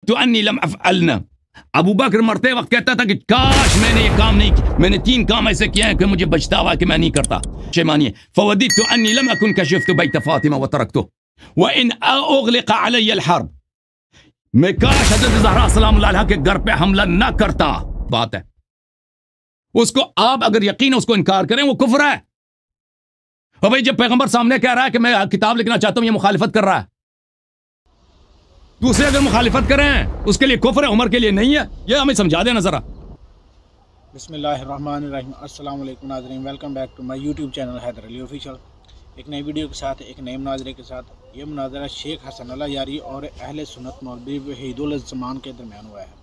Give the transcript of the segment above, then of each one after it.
تو انی لم افعلنا، ابو بکر مرتے وقت کہتا تھا کہ کاش میں نے یہ کام نہیں کیا، میں نے 3 کام ایسے کیے ہیں کہ مجھے بچتاوا کہ میں نہیں کرتا، شیمانی ہے۔ فوددت انی لم اکن کشفت بیت فاطمہ وترکته وان اغلق علی الحرب، میں کاش حضرت زہرا سلام اللہ علیہ کے گھر پہ حملہ نہ کرتا۔ بات ہے اس کو آپ اگر یقین اس کو انکار کریں وہ کفر ہے۔ اور بھائی جب پیغمبر سامنے کہہ رہا ہے کہ میں کتاب لکھنا چاہتا ہوں، یہ مخالفت کر رہا ہے، دوسرے اگر مخالفت کریں اس کے لیے کفر ہے، عمر کے لیے نہیں ہے۔ یہ ہمیں سمجھا دینا ذرا۔ بسم اللہ الرحمن الرحیم۔ السلام علیکم ناظرین، welcome back to my YouTube channel Haider Ali official. ایک نئی ویڈیو کے ساتھ، ایک نئے مناظرے کے ساتھ۔ یہ مناظرہ شیخ حسن اللہ یاری اور اہل سنت مولوی وحید الزمان کے درمیان ہوا ہے۔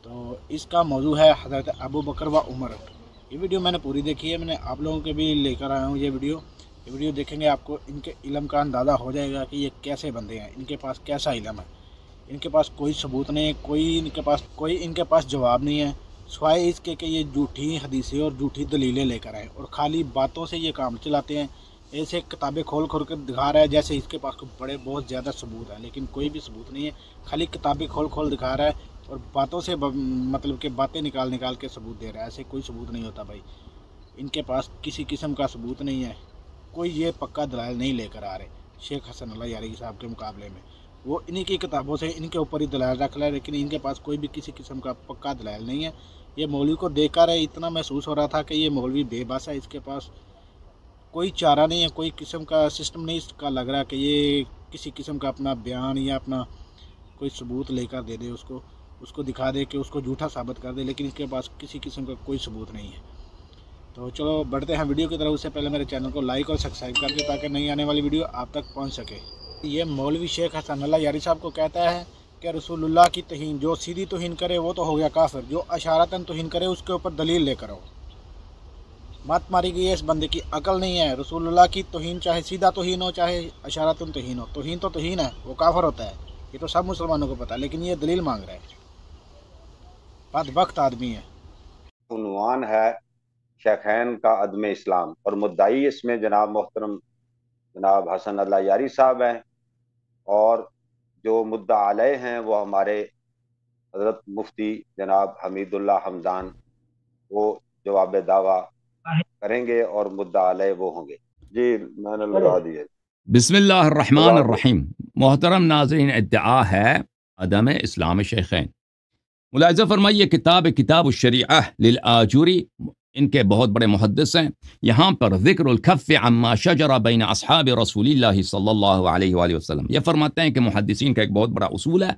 تو اس کا موضوع ہے حضرت ابو بکر و عمر۔ یہ ویڈیو میں نے پوری دیکھی ہے، میں نے آپ لوگوں کے بھی لے کر آیا ہوں یہ ویڈیو دیکھیں گے، آپ کو ان کے علم کا اندازہ ہو جائے گا کہ یہ کیسے بندے ہیں، ان کے پاس کیسا علم ہے۔ ان کے پاس کوئی ثبوت نہیں ہے، کوئی ان کے پاس جواب نہیں ہے، سوائے اس کے کہ یہ جھوٹی حدیثیں اور جھوٹی دلیلیں لے کر آئیں، اور خالی باتوں سے یہ کام چلاتے ہیں۔ ایسے کتابیں کھول کر دکھا رہا ہے جیسے اس کے پاس بہت زیادہ ثبوت ہے، لیکن کوئی بھی ثبوت نہیں ہے، خالی کتابیں کھول دکھا رہا ہے اور باتوں سے مطلب کہ باتیں نکال کے ثبوت دے رہا ہے۔ ایسے کوئی ثبوت نہیں ہوتا بھائی، ان کے پاس کسی قسم کا ثبوت نہیں ہے، کوئی یہ پکا دلائل نہیں لے کر آ رہے شیخ حسن اللہ یاری صاحب کے مقابلے میں۔ وہ انہی کی کتابوں سے ان کے اوپر ہی دلائل رکھ رہا ہے، لیکن ان کے پاس کوئی بھی کسی قسم کا پکا دلائل نہیں ہے۔ یہ مولوی کو دیکھ کر اتنا محسوس ہو رہا تھا کہ یہ مولوی بے بس ہے، اس کے پاس کوئی چارہ نہیں ہے، کوئی قسم کا سسٹم نہیں اس کا لگ رہا کہ یہ کسی قسم کا اپنا بیان یا اپنا کوئی ثبوت لے کر دے دے، اس کو دکھا دے کہ اس کو جھوٹا ثابت کر دے، لیکن اس کے پاس کسی قسم کا کوئی ثبوت نہیں ہے۔ تو چلو بڑھتے ہیں ویڈیو کی طرف۔ اس سے پہلے میرے چینل کو لائک اور سبسکرائب کر دیں تاکہ نئی آنے والی ویڈیو آپ تک پہنچ سکے۔ یہ مولوی شیخ حسن اللہ یاری صاحب کو کہتا ہے کہ رسول اللہ کی توہین، جو سیدھی توہین کرے وہ تو ہو گیا کافر، جو اشارتاً توہین کرے اس کے اوپر دلیل لے کر آؤ۔ مت ماری گئی ہے، اس بندے کی عقل نہیں ہے۔ رسول اللہ کی توہین چاہے سیدھا توہین ہو چاہے اشارتاً توہین ہو، توہین تو توہین ہے، وہ کافر ہوتا ہے، یہ تو سب مسلمانوں کو پتہ ہے، لیکن یہ دلیل مانگ رہا ہے، بدبخت آدمی ہے۔ عنوان ہے شیخین کا عدم اسلام، اور مدعی اس میں جناب محترم جناب حسن اللہ یاری صاحب ہیں، اور جو مدعا علیہ ہیں وہ ہمارے حضرت مفتی جناب حمید اللہ حمدان، وہ جواب دعویٰ کریں گے اور مدعا علیہ وہ ہوں گے۔ جی میں نے لگا دیا۔ بسم اللہ الرحمن الرحیم۔ محترم ناظرین، ادعا ہے عدم اسلام شیخین۔ ملاحظہ فرمائیے، کتاب الشریعہ للآجوری، ان کے بہت بڑے محدث ہیں، یہاں پر ذکر الکف عما شجر بین اصحاب رسول اللہ صلی اللہ علیہ وآلہ وسلم، یہ فرماتے ہیں کہ محدثین کا ایک بہت بڑا اصول ہے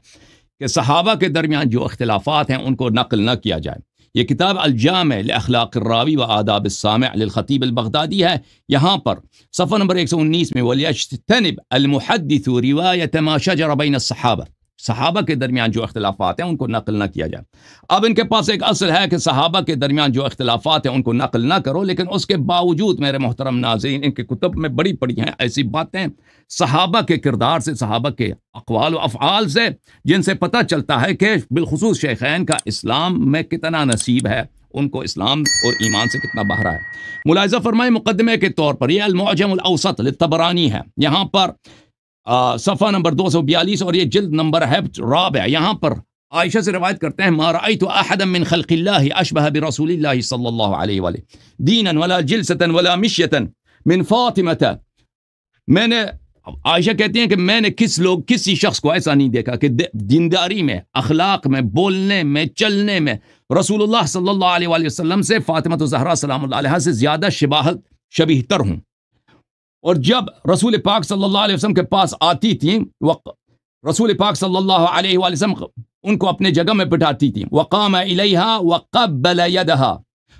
کہ صحابہ کے درمیان جو اختلافات ہیں ان کو نقل نہ کیا جائے۔ یہ کتاب الجامع لاخلاق الراوی و آداب السامع للخطیب البغدادی ہے، یہاں پر صفحہ نمبر 119 میں وَلْيَجْتَنِبْ الْمُحَدِّثُ رِوَایَةَ مَا شَجَرَ بَيْنَ الصَّحَابَةِ، صحابہ کے درمیان جو اختلافات ہیں ان کو نقل نہ کیا جائے۔ اب ان کے پاس ایک اصل ہے کہ صحابہ کے درمیان جو اختلافات ہیں ان کو نقل نہ کرو، لیکن اس کے باوجود میرے محترم ناظرین، ان کے کتب میں بڑی پڑی ہیں ایسی باتیں صحابہ کے کردار سے، صحابہ کے اقوال و افعال سے، جن سے پتہ چلتا ہے کہ بالخصوص شیخین کا اسلام میں کتنا نصیب ہے، ان کو اسلام اور ایمان سے کتنا بہرا ہے۔ ملاحظہ فرمائے، مقدمے کے طور پر یہ المعجم الاوسط للطبرانی ہے، یہاں پر صفحہ نمبر 242 اور یہ جلد نمبر ہے رابع، یہاں پر عائشہ سے روایت کرتے ہیں، ما رأيت احدا من خلق اللہ اشبہ برسول اللہ صلی اللہ علیہ وآلہ دینا ولا جلسة ولا مشیة من فاطمة۔ میں نے، عائشہ کہتی ہیں کہ میں نے کسی شخص کو ایسا نہیں دیکھا کہ دینداری میں، اخلاق میں، بولنے میں، چلنے میں رسول اللہ صلی اللہ علیہ وآلہ وسلم سے فاطمہ الزہرا سلام اللہ علیہا سے زیادہ شبیہ تر ہوں۔ اور جب رسول پاک صلی اللہ علیہ وسلم کے پاس آتی تھیں، رسول پاک صلی اللہ علیہ وآلہ وسلم ان کو اپنے جگہ میں بٹھاتی تھیں، وقام الیہا وقبل یدہا،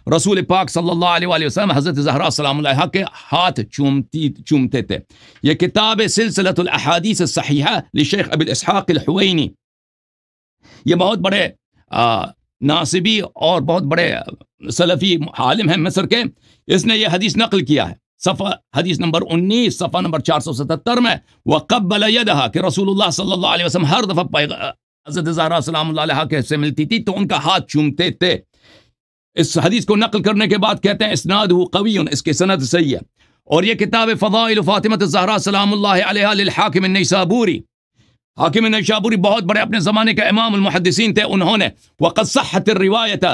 رسول پاک صلی اللہ علیہ وآلہ وسلم حضرت زہرا سلام اللہ علیہا کے ہاتھ چومتے تھے۔ یہ کتاب سلسلۃ الاحادیث الصحیحہ لشیخ ابی الاسحاق الحوینی، یہ بہت بڑے ناصبی اور بہت بڑے سلفی عالم ہیں مصر کے، اس نے یہ حدیث نقل کیا ہے، صفحہ حدیث نمبر 19 صفحہ نمبر 477 میں، وقبل یدہا، کہ رسول اللہ صلی اللہ علیہ وسلم ہر دفعہ حضرت زہرا سلام اللہ علیہا کے سے ملتی تھی تو ان کا ہاتھ چومتے تھے۔ اس حدیث کو نقل کرنے کے بعد کہتے ہیں اسنادہ قوی، اس کے سند صحیح ہے۔ اور یہ کتاب فضائل فاطمہ الزہرا سلام اللہ علیہا للحاکم النیسابوری، حاکم نیشابوری بہت بڑے اپنے زمانے کے امام المحدثین تھے، انہوں نے وقد صحت الروایت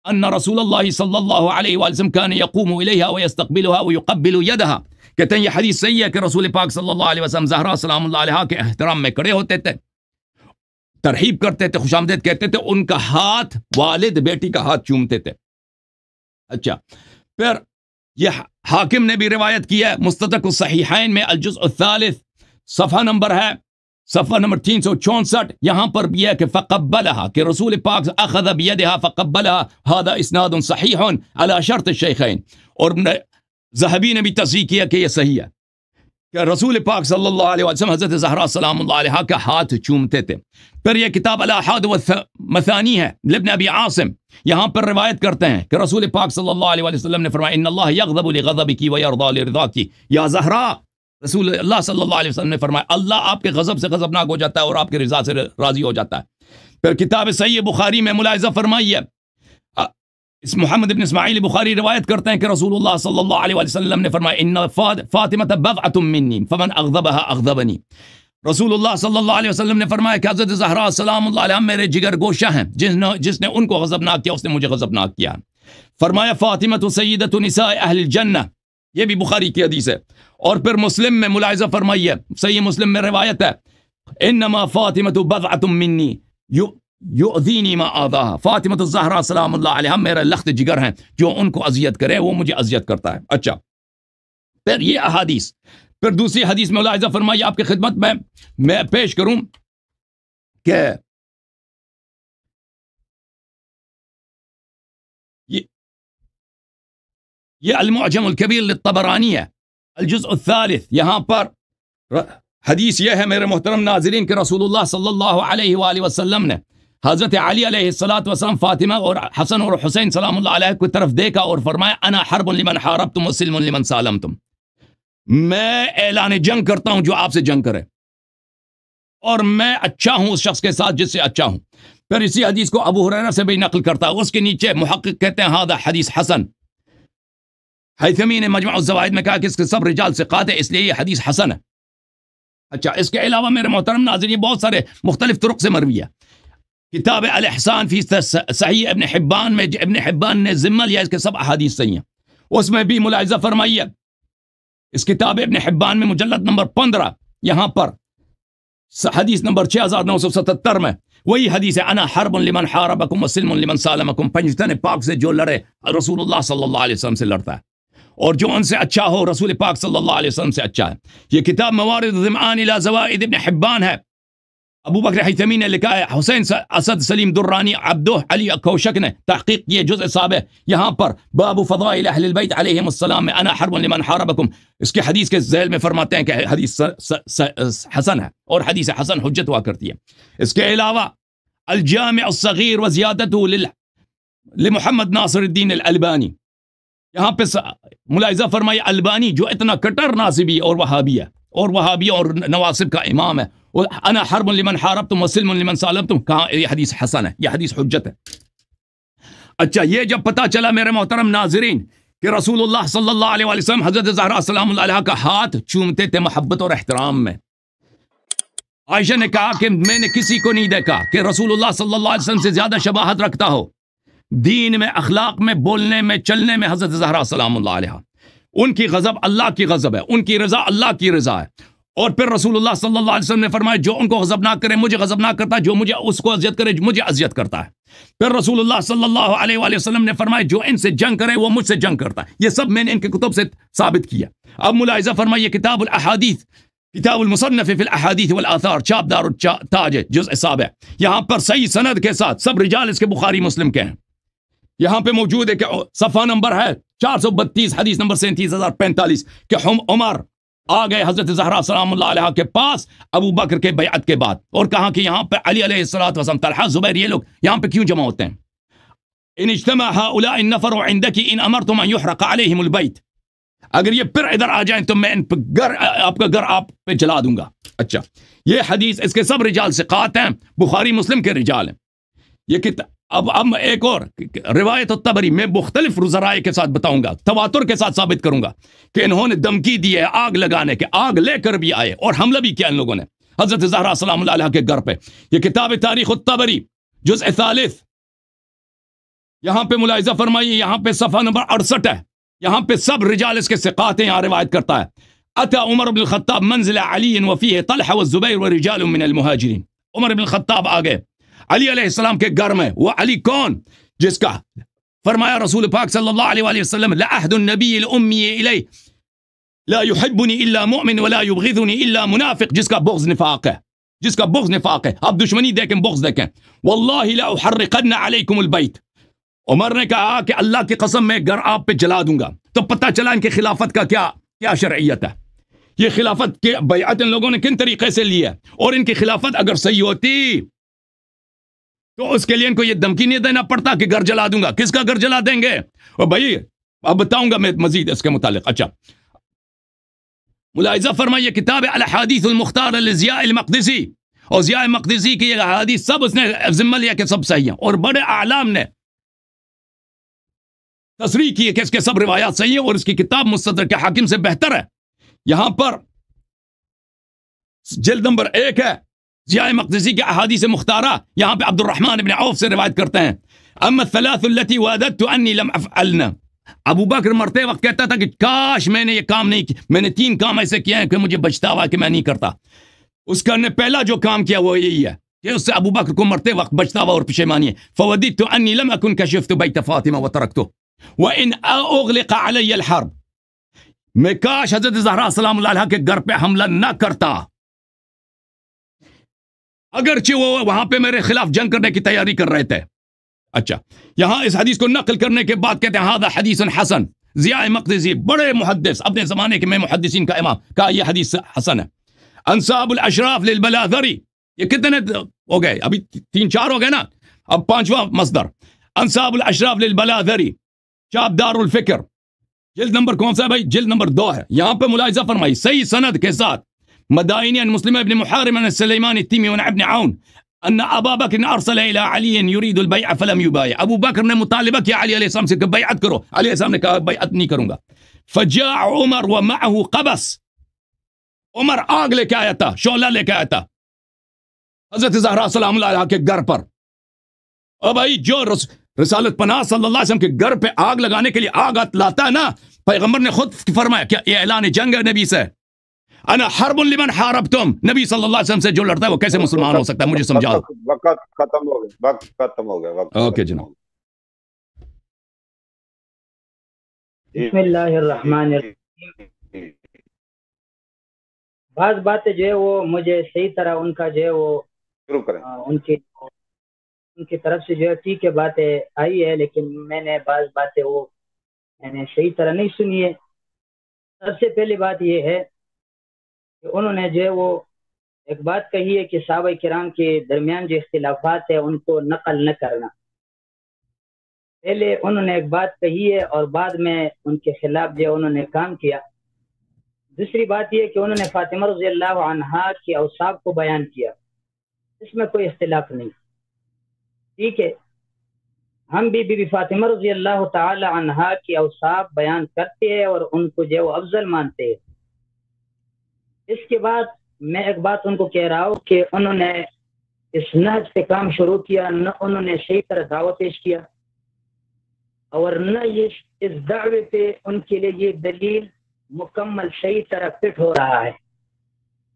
ان رسول اللہ صلی اللہ علیہ وآلہ وسلم كان يقوم الیہا ويستقبلها ويقبل يدها، کہتے ہیں یہ حدیث صحیح ہے کہ رسول پاک صلی اللہ علیہ وسلم زہرا سلام اللہ علیہا کے احترام میں کھڑے ہوتے تھے، ترحیب کرتے تھے، خوش آمدید کہتے تھے، ان کا ہاتھ والد بیٹی کا ہاتھ چومتے تھے۔ اچھا، پھر یہ حاکم نے بھی روایت کیا ہے مستدرک الصحیحین میں الجزء الثالث صفحہ نمبر ہے صفحہ نمبر 364، یہاں پر بھی ہے کہ فقبلها کہ رسول پاک اخذ بیدها فقبلها، هذا اسناد صحیح علی شرط الشیخین، اور ذہبی نے بھی تصحیح کیا کہ یہ صحیح ہے کہ رسول پاک صلی اللہ علیہ وسلم حضرت زہرا سلام اللہ علیہا کا ہاتھ چومتے تھے۔ پھر یہ کتاب الاحاد والمثانی ہے لابن ابی عاصم، یہاں پر روایت کرتے ہیں کہ رسول پاک صلی اللہ علیہ وسلم نے فرمایا ان اللہ یغضب لغضبک ویرضی لرضاک یا زہرا، رسول اللہ صلی اللہ علیہ وسلم نے فرمایا اللہ آپ کے غضب سے غضبناک ہو جاتا ہے اور آپ کے رضا سے راضی ہو جاتا ہے۔ پھر کتاب صحیح بخاری میں ملاحظہ فرمائیے، اس محمد ابن اسماعیل بخاری روایت کرتے ہیں کہ رسول اللہ صلی اللہ علیہ وسلم نے فرمایا ان فاطمہ بضعۃ منی فمن اغضبها اغضبنی، رسول اللہ صلی اللہ علیہ وسلم نے فرمایا کہ حضرت زہرا سلام اللہ علیہا میرے جگر گوشہ ہیں، جس نے ان کو غضبناک کیا اس نے مجھے غضبناک کیا۔ فرمایا فاطمہ سیدۃ نساء اہل الجنہ، یہ بھی بخاری کی حدیث ہے۔ اور پھر مسلم میں ملاحظہ فرمائیے، صحیح مسلم میں روایت ہے انما فاطمہ بضعۃ منی یؤذینی ما آذاها، فاطمہ الزہرا سلام اللہ علیہا میرا لخت جگر ہیں، جو ان کو اذیت کرے وہ مجھے اذیت کرتا ہے۔ اچھا، پھر یہ احادیث، پھر دوسری حدیث میں ملاحظہ فرمائیے آپ کی خدمت میں پیش کروں کہ یہ المعجم الکبیر للطبرانی ہے الجزء الثالث، یہاں پر حدیث یہ ہے میرے محترم ناظرین کہ رسول اللہ صلی اللہ علیہ وآلہ وسلم نے حضرت علی علیہ السلام فاطمہ اور حسن اور حسین سلام اللہ علیہ کی طرف دیکھا اور فرمایا انا حرب لمن حاربتم وسلم لمن سالمتم، میں اعلان جنگ کرتا ہوں جو آپ سے جنگ کرے، اور میں اچھا ہوں اس شخص کے ساتھ جس سے اچھا ہوں۔ پھر اسی حدیث کو ابو ہریرہ سے بھی نقل کرتا ہے، اس کے نیچے محقق کہتے ہیں ھذا حدیث حسن، حیثمی نے مجمع الزوائد میں کہا کہ اس کے سب رجال ثقات ہیں، اس لیے یہ حدیث حسن ہے۔ اچھا، اس کے علاوہ میرے محترم ناظرین بہت سارے مختلف طرق سے مروی ہے۔ کتاب الاحسان فی صحیح ابن حبان میں ابن حبان نے ذمہ لیا اس کے سب احادیث صحیح ہیں، اس میں بھی ملاحظہ فرمائیے اس کتاب ابن حبان میں مجلد نمبر 15 یہاں پر حدیث نمبر 6977 میں وہی حدیث ہے انا حرب لمن حاربکم وسلم لمن سالمکم، پنجتن پاک سے جو لڑے رسول اللہ صلی اللہ علیہ وسلم سے لڑتا ہے، اور جو ان سے اچھا ہو رسول پاک صلی اللہ علیہ وسلم سے اچھا ہے۔ یہ کتاب موارد الظمآن الی زوائد ابن حبان ہے، ابو بکر حیثمی نے لکھا ہے، حسین اسد سلیم درانی عبدہ علی کوشک نے تحقیق کیے جزء سابع، یہاں پر باب فضائل اہل البیت علیہم السلام میں انا حرب لمن حاربکم، اس کے حدیث کے ذیل میں فرماتے ہیں کہ حدیث حسن ہے، اور حدیث حسن حجت ہوا کرتی ہے۔ اس کے علاوہ الجامع الصغیر وزیادتہ لمحمد ناصر الدین الالبانی، یہاں پہ ملاحظہ فرمائے البانی جو اتنا کٹر ناصبی اور وہابی ہے، اور وہابی اور نواصب کا امام ہے، انا حرب لمن حاربتم وسلم لمن سالمتم، کہاں یہ حدیث حسن ہے، یہ حدیث حجت ہے۔ اچھا، یہ جب پتہ چلا میرے محترم ناظرین کہ رسول اللہ صلی اللہ علیہ وسلم حضرت زہرا سلام اللہ علیہا کا ہاتھ چومتے تھے محبت اور احترام میں، عائشہ نے کہا کہ میں نے کسی کو نہیں دیکھا کہ رسول اللہ صلی اللہ علیہ وسلم سے زیادہ شباہت رکھتا ہو دین میں، اخلاق میں، بولنے میں، چلنے میں حضرت زہرا سلام اللہ علیہ، ان کی غضب اللہ کی غضب ہے، ان کی رضا اللہ کی رضا ہے۔ اور پھر رسول اللہ صلی اللہ علیہ وسلم نے فرمایا جو ان کو غضبناک کرے مجھے غضبناک کرتا ہے، جو مجھے اس کو اذیت کرے مجھے اذیت کرتا ہے۔ پھر رسول اللہ صلی اللہ علیہ وآلہ وسلم نے فرمایا جو ان سے جنگ کرے وہ مجھ سے جنگ کرتا ہے۔ یہ سب میں نے ان کے کتب سے ثابت کیا۔ اب ملاحظہ فرمائیے کتاب الاحادیث، کتاب المصنف فی الاحادیث والآثار، چاپ دار التاج جزء سابع، یہاں پر صحیح سند کے ساتھ سب رجال اس کے بخاری مسلم کے ہیں، یہاں پہ موجود ہے کہ صفحہ نمبر ہے 432 حدیث نمبر 37045 کہ عمر آ گئے حضرت زہرا سلام اللہ علیہ کے پاس ابو بکر کے بیعت کے بعد، اور کہا کہ یہاں پہ علی علیہ السلام، طلحہ، زبیر، یہ لوگ یہاں پہ کیوں جمع ہوتے ہیں؟ ان اجتمع هؤلاء النفر عندك ان امرتم ان يحرق عليهم البيت، اگر یہ پھر ادھر آ جائیں تو میں ان پہ آپ کا گھر آپ پہ جلا دوں گا۔ اچھا، یہ حدیث اس کے سب رجال ثقات ہیں، بخاری مسلم کے رجال ہیں۔ یہ کتاب اب ایک اور روایت الطبری میں مختلف ذرائع کے ساتھ بتاؤں گا، تواتر کے ساتھ ثابت کروں گا کہ انہوں نے دھمکی دی ہے آگ لگانے کے، آگ لے کر بھی آئے اور حملہ بھی کیا ان لوگوں نے۔ حضرت زہرا سلام اللہ علیہ کے گھر پہ. یہ کتاب تاریخ الطبری جزء ثالث، یہاں پہ ملاحظہ فرمائیے، یہاں پہ صفحہ نمبر 68 ہے. یہاں پہ سب رجال اس کے ثقات ہیں، یہاں روایت کرتا ہے اتا عمر بن الخطاب منزل علی وفیہ طلحہ والزبیر ورجال من المہاجرین. عمر بن الخطاب آگے علی علیہ السلام کے گھر میں. وہ علی کون؟ جس کا فرمایا رسول پاک صلی اللہ علیہ وآلہ وسلم لعہد النبی الامی الی لا يحبنی الا مؤمن ولا یبغضنی الا منافق، جس کا بغض نفاق ہے، جس کا بغض نفاق ہے. آپ دشمنی دیکھیں، بغض دیکھیں. واللہ لا احرقن علیکم البیت، عمر نے کہا کہ اللہ کی قسم میں گھر آپ پہ جلا دوں گا. تو پتہ چلا ان کی خلافت کا کیا شرعیت ہے. یہ خلافت کے بیعت ان لوگوں نے کن طریقے سے لی ہے، اور ان کی خلافت اگر صحیح ہوتی تو اس کے لیے ان کو یہ دھمکی نہیں دینا پڑتا کہ گھر جلا دوں گا. کس کا گھر جلا دیں گے؟ اور بھائی اب بتاؤں گا میں مزید اس کے متعلق. اچھا ملاحظہ فرمائیے کتاب الاحادیث المختار لضیاء المقدسی، اور ضیاء مقدسی کی یہ احادیث سب اس نے ذمہ لیا کہ سب صحیح ہیں، اور بڑے اعلام نے تصریح کی ہے کہ اس کے سب روایات صحیح ہیں، اور اس کی کتاب مستدرک حاکم سے بہتر ہے. یہاں پر جلد نمبر 1 ہے ضیاء مقدسی کے احادیث مختارہ. یہاں پہ عبد الرحمن بن عوف سے روایت کرتے ہیں اما الثلاث التي وعدت انی لم افعلن. ابو بکر مرتے وقت کہتا تھا کہ کاش میں نے یہ کام نہیں کیا، میں نے 3 کام ایسے کیے ہیں کہ مجھے بچتا ہوا کہ میں نہیں کرتا. اس کا نے پہلا جو کام کیا وہ یہی ہے کہ اس سے ابو بکر کو مرتے وقت بچتا ہوا اور پشیمانی ہے. فوددت انی لم اکن کشفت بیت فاطمہ وترکته وان اغلق علی الحرب، میں کاش حضرت زہرا سلام اللہ علیہ کے گھر پہ حملہ نہ کرتا، اگرچہ وہ وہاں پہ میرے خلاف جنگ کرنے کی تیاری کر رہے تھے. اچھا یہاں اس حدیث کو نقل کرنے کے بعد کہتے ہیں ھذا حدیث حسن. ضیاء مقدسی بڑے محدث اپنے زمانے کے میں محدثین کا امام کہا یہ حدیث حسن ہے. انصاب الاشراف للبلاذری، یہ کتنے ہو گئے؟ ابھی 3-4 ہو گئے نا، اب 5واں مصدر انصاب الاشراف للبلاذری، چاپ دار الفکر، جلد نمبر کون سا ہے بھائی؟ جلد نمبر 2 ہے. یہاں پہ ملاحظہ فرمائی صحیح سند کے ساتھ مدائنی عن مسلم ابن محارم عن سلیمان التیمی عن ابن عون ان ابا بکر ارسل الى علی یرید البیع فلم یبایع. ابو بکر نے مطالبہ کیا علی علیہ السلام سے کہ بیعت کرو، علی علیہ السلام نے کہا بیعت نہیں کروں گا. فجاء عمر ومعه قبس، عمر آگ لے کے آیا تھا، شعلہ لے کے آیا تھا حضرت زہرا سلام اللہ علیہ کے گھر پر. اور بھائی جو رسالت پناہ صلی اللہ علیہ وسلم کے گھر پہ آگ لگانے کے لیے آگ لاتا ہے نا، پیغمبر نے خود فرمایا کہ یہ اعلان جنگ ہے نبی سے. انا حرب لمن حاربتم، نبی صلی اللہ علیہ وسلم سے جو لڑتا ہے وہ کیسے مسلمان ہو سکتا ہے؟ مجھے سمجھاؤ. وقت ختم ہو گیا، وقت ختم ہو گیا. اوکے جناب. بسم اللہ الرحمن الرحیم. بعض باتیں جو ہے وہ مجھے صحیح طرح ان کا جو ہے وہ شروع کریں، ان کی طرف سے جو ہے ٹھیک ہے باتیں آئی ہے، لیکن میں نے بعض باتیں وہ میں نے صحیح طرح نہیں سنی ہے. سب سے پہلی بات یہ ہے کہ انہوں نے جو ہے وہ ایک بات کہی ہے کہ صحابہ کرام کے درمیان جو اختلافات ہے ان کو نقل نہ کرنا. پہلے انہوں نے ایک بات کہی ہے اور بعد میں ان کے خلاف جو انہوں نے کام کیا. دوسری بات یہ کہ انہوں نے فاطمہ رضی اللہ عنہا کے اوصاف کو بیان کیا، اس میں کوئی اختلاف نہیں، ٹھیک ہے. ہم بھی بی بی فاطمہ رضی اللہ تعالی عنہا کے اوصاف بیان کرتے ہیں اور ان کو جو افضل مانتے ہیں. اس کے بعد میں ایک بات ان کو کہہ رہا ہوں کہ انہوں نے اس نہج پہ کام شروع کیا، نہ انہوں نے صحیح طرح دعوت پیش کیا، اور نہ یہ اس دعوے پہ ان کے لیے یہ دلیل مکمل صحیح طرح فٹ ہو رہا ہے.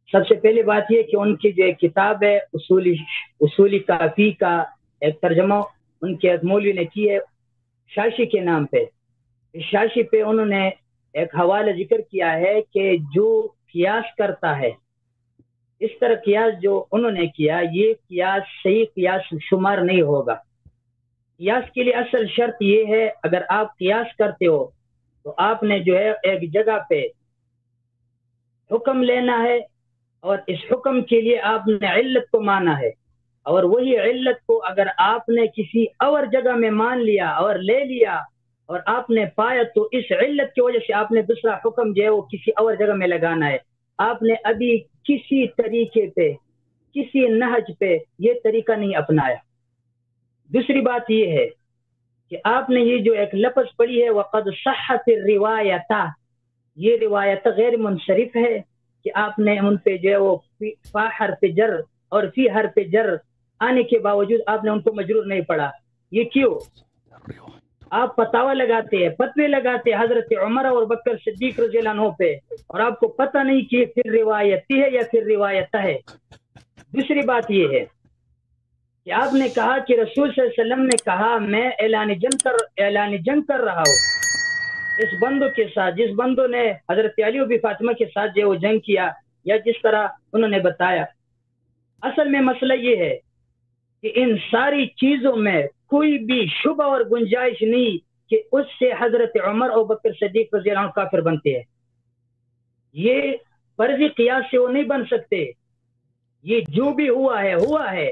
سب سے پہلی بات یہ کہ ان کی جو ایک کتاب ہے اصولی کافی کا ایک ترجمہ ان کے مولوی نے کی ہے شاشی کے نام پہ. اس شاشی پہ انہوں نے ایک حوالہ ذکر کیا ہے کہ جو قیاس کرتا ہے، اس طرح قیاس جو انہوں نے کیا یہ قیاس صحیح قیاس شمار نہیں ہوگا. قیاس کے لیے اصل شرط یہ ہے اگر آپ قیاس کرتے ہو تو آپ نے جو ہے ایک جگہ پہ حکم لینا ہے اور اس حکم کے لیے آپ نے علت کو مانا ہے، اور وہی علت کو اگر آپ نے کسی اور جگہ میں مان لیا اور لے لیا اور آپ نے پایا تو اس علت کی وجہ سے آپ نے دوسرا حکم جو ہے وہ کسی اور جگہ میں لگانا ہے. آپ نے ابھی کسی طریقے پہ کسی نہج پہ یہ طریقہ نہیں اپنایا. دوسری بات یہ ہے کہ آپ نے یہ جو ایک لفظ پڑھی ہے وقد صحت الروایت، یہ روایت غیر منصرف ہے کہ آپ نے ان پہ جو ہے وہ فا حرف جر اور فی حرف جر آنے کے باوجود آپ نے ان کو مجرور نہیں پڑھا. یہ کیوں؟ آپ فتاوا لگاتے ہیں، فتوے لگاتے ہیں حضرت عمر اور بکر صدیق رضی اللہ عنہ پہ، اور آپ کو پتہ نہیں کہ پھر روایتی ہے یا پھر روایت ہے. دوسری بات یہ ہے کہ آپ نے کہا کہ رسول صلی اللہ علیہ وسلم نے کہا میں اعلان جنگ کر رہا ہوں اس بندوں کے ساتھ، جس بندوں نے حضرت علی و بی فاطمہ کے ساتھ جو وہ جنگ کیا یا جس طرح انہوں نے بتایا. اصل میں مسئلہ یہ ہے کہ ان ساری چیزوں میں کوئی بھی شبہ اور گنجائش نہیں کہ اس سے حضرت عمر اور بکر صدیق رضی اللہ عنہ کافر بنتے ہیں. یہ فرضی قیاس سے وہ نہیں بن سکتے. یہ جو بھی ہوا ہے،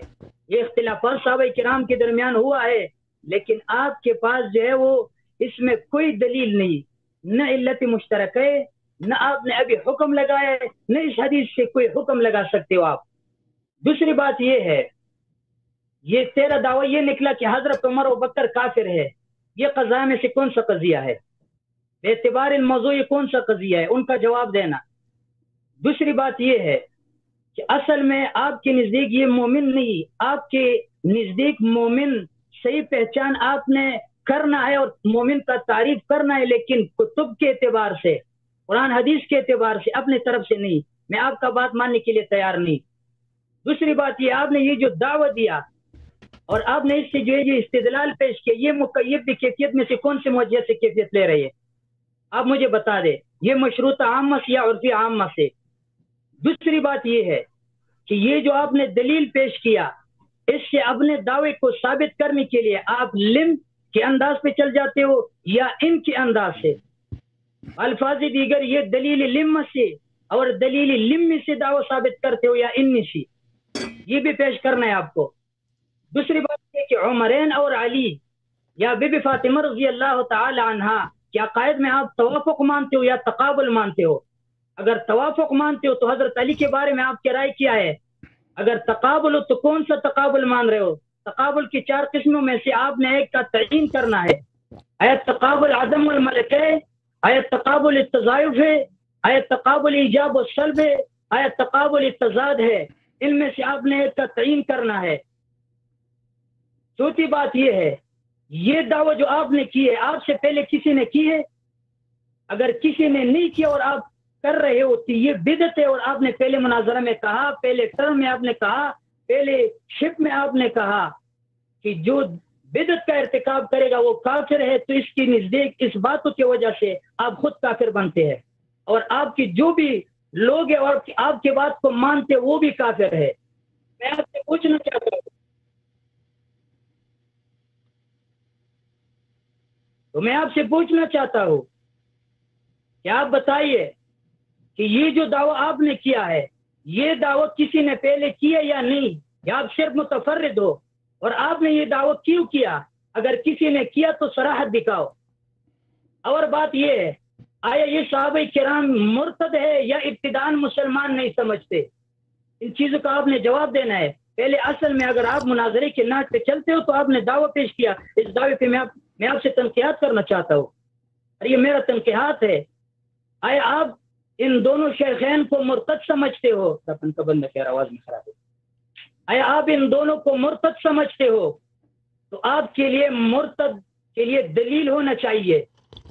یہ اختلافات صحابہ کرام کے درمیان ہوا ہے، لیکن آپ کے پاس جو ہے وہ اس میں کوئی دلیل نہیں، نہ علت مشترک ہے، نہ آپ نے ابھی حکم لگایا ہے، نہ اس حدیث سے کوئی حکم لگا سکتے ہو آپ. دوسری بات یہ ہے، یہ تیرا دعویٰ یہ نکلا کہ حضرت عمر و بکر کافر ہے. یہ قضاء میں سے کون سا قضیہ ہے؟ بے اعتبار الموضوع یہ کون سا قضیہ ہے؟ ان کا جواب دینا. دوسری بات یہ ہے کہ اصل میں آپ کے نزدیک یہ مومن نہیں، آپ کے نزدیک مومن صحیح پہچان آپ نے کرنا ہے اور مومن کا تعریف کرنا ہے، لیکن کتب کے اعتبار سے، قرآن حدیث کے اعتبار سے، اپنے طرف سے نہیں. میں آپ کا بات ماننے کے لیے تیار نہیں. دوسری بات یہ، آپ نے یہ جو دعویٰ دیا اور آپ نے اس سے جو ہے یہ استدلال پیش کیا، یہ مقید بھی کیفیت میں سے کون سے موجہ سے کیفیت لے رہے ہیں؟ آپ مجھے بتا دیں، یہ مشروطہ عامہ سے یا عرفی عامہ سے؟ دوسری بات یہ ہے کہ یہ جو آپ نے دلیل پیش کیا، اس سے اپنے دعوے کو ثابت کرنے کے لیے آپ لم کے انداز پہ چل جاتے ہو یا ان کے انداز سے؟ الفاظ دیگر، یہ دلیل لم سے اور دلیل لم سے دعوی ثابت کرتے ہو یا ان سے؟ یہ بھی پیش کرنا ہے آپ کو. دوسری بات یہ کہ عمرین اور علی یا بی بی فاطمہ رضی اللہ تعالی عنہ کے عقائد میں آپ توافق مانتے ہو یا تقابل مانتے ہو؟ اگر توافق مانتے ہو تو حضرت علی کے بارے میں آپ کی رائے کیا ہے؟ اگر تقابل ہو تو کون سا تقابل مان رہے ہو؟ تقابل کی 4 قسموں میں سے آپ نے ایک کا تعین کرنا ہے. آیا تقابل عدم الملک ہے؟ آیا تقابل التضائف ہے؟ آیا تقابل ایجاب و سلب ہے؟ آیا تقابل التضاد ہے؟ ان میں سے آپ نے ایک کا تعین کرنا ہے. چوتھی بات یہ ہے، یہ دعویٰ جو آپ نے کی ہے، آپ سے پہلے کسی نے کی ہے؟ اگر کسی نے نہیں کیا اور آپ کر رہے ہو تو یہ بدعت ہے. اور آپ نے پہلے مناظرہ میں کہا، پہلے ٹرم میں آپ نے کہا، پہلے شپ میں آپ نے کہا کہ جو بدعت کا ارتکاب کرے گا وہ کافر ہے. تو اس کی نزدیک اس باتوں کی وجہ سے آپ خود کافر بنتے ہیں، اور آپ کی جو بھی لوگ ہیں اور آپ کے بات کو مانتے ہیں وہ بھی کافر ہے. میں آپ سے پوچھنا چاہتا ہوں، کہ آپ بتائیے کہ یہ جو دعویٰ آپ نے کیا ہے، یہ دعویٰ کسی نے پہلے کیا یا نہیں، یا آپ صرف متفرد ہو؟ اور آپ نے یہ دعویٰ کیوں کیا؟ اگر کسی نے کیا تو صراحت دکھاؤ. اور بات یہ ہے، آیا یہ صحابہ کرام مرتد ہے یا ابتداءً مسلمان نہیں سمجھتے؟ ان چیزوں کا آپ نے جواب دینا ہے. پہلے اصل میں اگر آپ مناظرے کے ناٹ پہ چلتے ہو تو آپ نے دعویٰ پیش کیا، اس دعوے پہ میں آپ سے تنقیحات کرنا چاہتا ہوں، اور یہ میرا تنقیحات ہے. آیا آپ ان دونوں شیخین کو مرتد سمجھتے ہو؟ آواز میں خراب ہے. آیا آپ ان دونوں کو مرتد سمجھتے ہو؟ تو آپ کے لیے مرتد کے لیے دلیل ہونا چاہیے.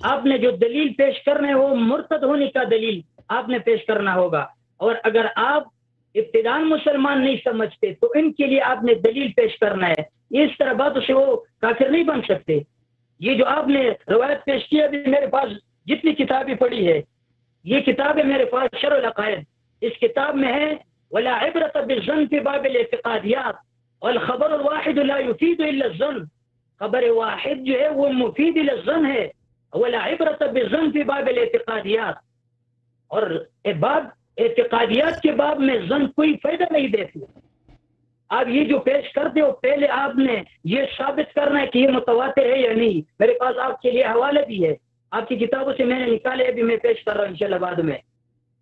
آپ نے جو دلیل پیش کرنا ہے وہ مرتد ہونے کا دلیل آپ نے پیش کرنا ہوگا. اور اگر آپ ابتداء مسلمان نہیں سمجھتے تو ان کے لیے آپ نے دلیل پیش کرنا ہے. اس طرح باتوں سے وہ کافر نہیں بن سکتے. یہ جو آپ نے روایت پیش کی، ابھی میرے پاس جتنی کتابیں پڑھی ہے، یہ کتاب ہے میرے پاس شرح العقائد. اس کتاب میں ہے ولا عبرت بالظن فی باب الاعتقادیات والخبر الواحد لا يفيد الا الظن. خبر واحد جو ہے وہ مفید الظن ہے. ولا عبرت بالظن فی باب الاعتقادیات، اور باب اعتقادیات کے باب میں ظن کوئی فائدہ نہیں دیتی. آپ یہ جو پیش کرتے ہو، پہلے آپ نے یہ ثابت کرنا ہے کہ یہ متواتر ہے یا نہیں. میرے پاس آپ کے لیے حوالہ بھی ہے، آپ کی کتابوں سے میں نے نکالے، ابھی میں پیش کر رہا ہوں انشاءاللہ بعد میں.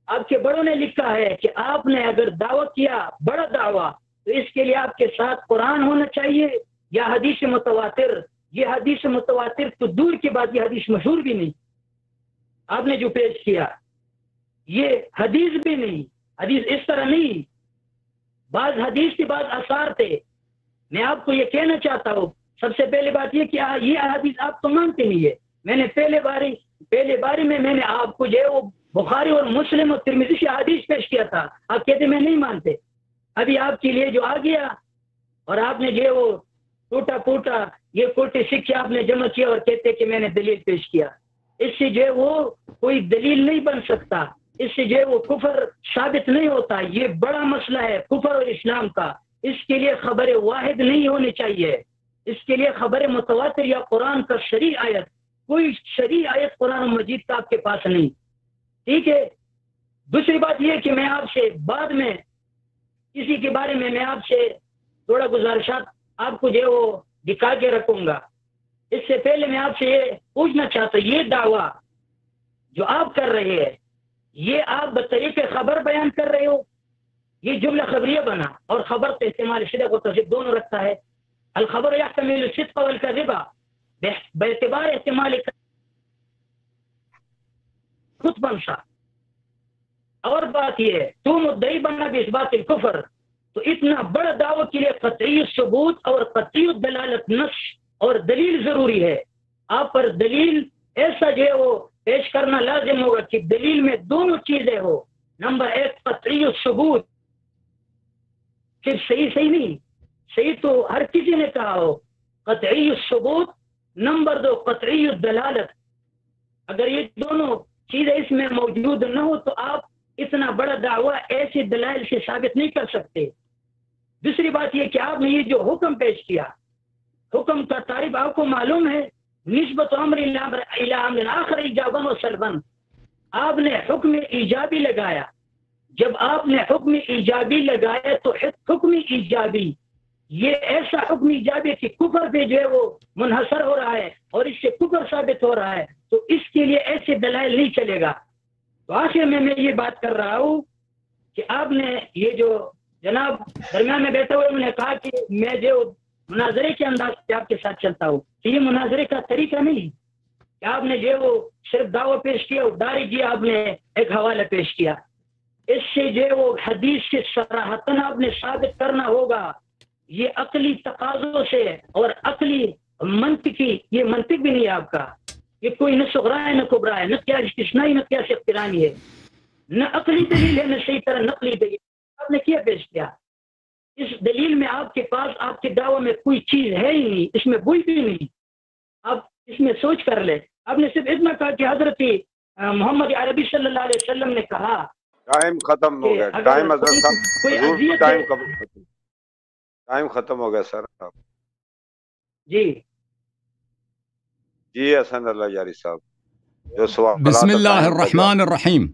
آپ کے بڑوں نے لکھا ہے کہ آپ نے اگر دعویٰ کیا بڑا دعویٰ تو اس کے لیے آپ کے ساتھ قرآن ہونا چاہیے یا حدیث متواتر. یہ حدیث متواتر تو دور کی بات، یہ حدیث مشہور بھی نہیں. آپ نے جو پیش کیا یہ حدیث بھی نہیں، حدیث اس طرح نہیں، بعض حدیث کے بعض آثار تھے. میں آپ کو یہ کہنا چاہتا ہوں، سب سے پہلے بات یہ کہ یہ حدیث آپ تو مانتے نہیں ہے. میں نے پہلے باری میں نے آپ کو جو ہے وہ بخاری اور مسلم اور ترمذی سے حدیث پیش کیا تھا. آپ کہتے میں نہیں مانتے. ابھی آپ کے لیے جو آ گیا اور آپ نے جو ہے وہ ٹوٹا پھوٹا یہ کوٹے سکے آپ نے جمع کیا اور کہتے کہ میں نے دلیل پیش کیا. اس سے جو ہے وہ کوئی دلیل نہیں بن سکتا، اس سے جو ہے وہ کفر ثابت نہیں ہوتا. یہ بڑا مسئلہ ہے کفر اور اسلام کا. اس کے لیے خبر واحد نہیں ہونی چاہیے، اس کے لیے خبر متواتر یا قرآن کا شرعی آیت، کوئی شرعی آیت قرآن مجید کا آپ کے پاس نہیں. ٹھیک ہے. دوسری بات یہ کہ میں آپ سے بعد میں کسی کے بارے میں آپ سے تھوڑا گزارشات آپ کو جو ہے وہ دکھا کے رکھوں گا. اس سے پہلے میں آپ سے یہ پوچھنا چاہتا ہوں، یہ دعویٰ جو آپ کر رہے ہیں یہ آپ بطریق خبر بیان کر رہے ہو، یہ جملہ خبریہ بنا، اور خبر تو استعمال صدق و تصدیق دونوں رکھتا ہے. الخبر یحتمل الصدق والکذب باعتبار استعمال خود بنسا. اور بات یہ ہے تو مدعی بننا بھی اس بات الکفر، تو اتنا بڑا دعوی کے لیے قطعی ثبوت اور قطعی دلالت نص اور دلیل ضروری ہے. آپ پر دلیل ایسا جو ہے وہ پیش کرنا لازم ہوگا کہ دلیل میں دونوں چیزیں ہو. نمبر ایک قطعی ثبوت، صرف صحیح نہیں، صحیح تو ہر کسی نے کہا ہو. قطعی ثبوت، نمبر دو قطعی دلالت. اگر یہ دونوں چیزیں اس میں موجود نہ ہو تو آپ اتنا بڑا دعویٰ ایسے دلائل سے ثابت نہیں کر سکتے. دوسری بات یہ کہ آپ نے یہ جو حکم پیش کیا، حکم کا تعریف آپ کو معلوم ہے، نسبت امر الی امر آخر ایجابا و سلبا. آپ نے حکم ایجابی لگایا. جب آپ نے حکم ایجابی لگایا تو حکم ایجابی یہ ایسا حکم ایجابی کہ کفر پہ جو ہے وہ منحصر ہو رہا ہے اور اس سے کفر ثابت ہو رہا ہے، تو اس کے لیے ایسے دلائل نہیں چلے گا. تو آخر میں یہ بات کر رہا ہوں کہ آپ نے یہ جو جناب درمیان میں بیٹھے ہوئے انہوں نے کہا کہ میں جو مناظرے کے انداز سے آپ کے ساتھ چلتا ہوں، تو یہ مناظرے کا طریقہ نہیں کہ آپ نے جو وہ صرف دعویٰ پیش کیا اور ڈائریکٹ آپ نے ایک حوالہ پیش کیا. اس سے جو وہ حدیث سے صراحتاً آپ نے ثابت کرنا ہوگا. یہ عقلی تقاضوں سے اور عقلی منطقی، یہ منطق بھی نہیں ہے آپ کا، یہ کوئی نہ صغرا ہے نہ کبرا ہے، نہ کیا استثنائی نہ کیا اقترانی ہے، نہ عقلی دلیل ہے نہ صحیح طرح نقلی دلیل. آپ نے کیا پیش کیا؟ اس دلیل میں آپ کے پاس آپ کے دعوے میں کوئی چیز ہے ہی نہیں، اس میں کوئی بھی نہیں. آپ اس میں سوچ کر لیں. آپ نے صرف اتنا کہا کہ حضرت محمد عربی صلی اللہ علیہ وسلم نے کہا. ٹائم ختم ہو گیا. ٹائم حضرت صاحب ٹائم ختم ہو گیا سر. جی جی حسن اللہ یاری صاحب جو سوال. بسم اللہ الرحمن الرحیم.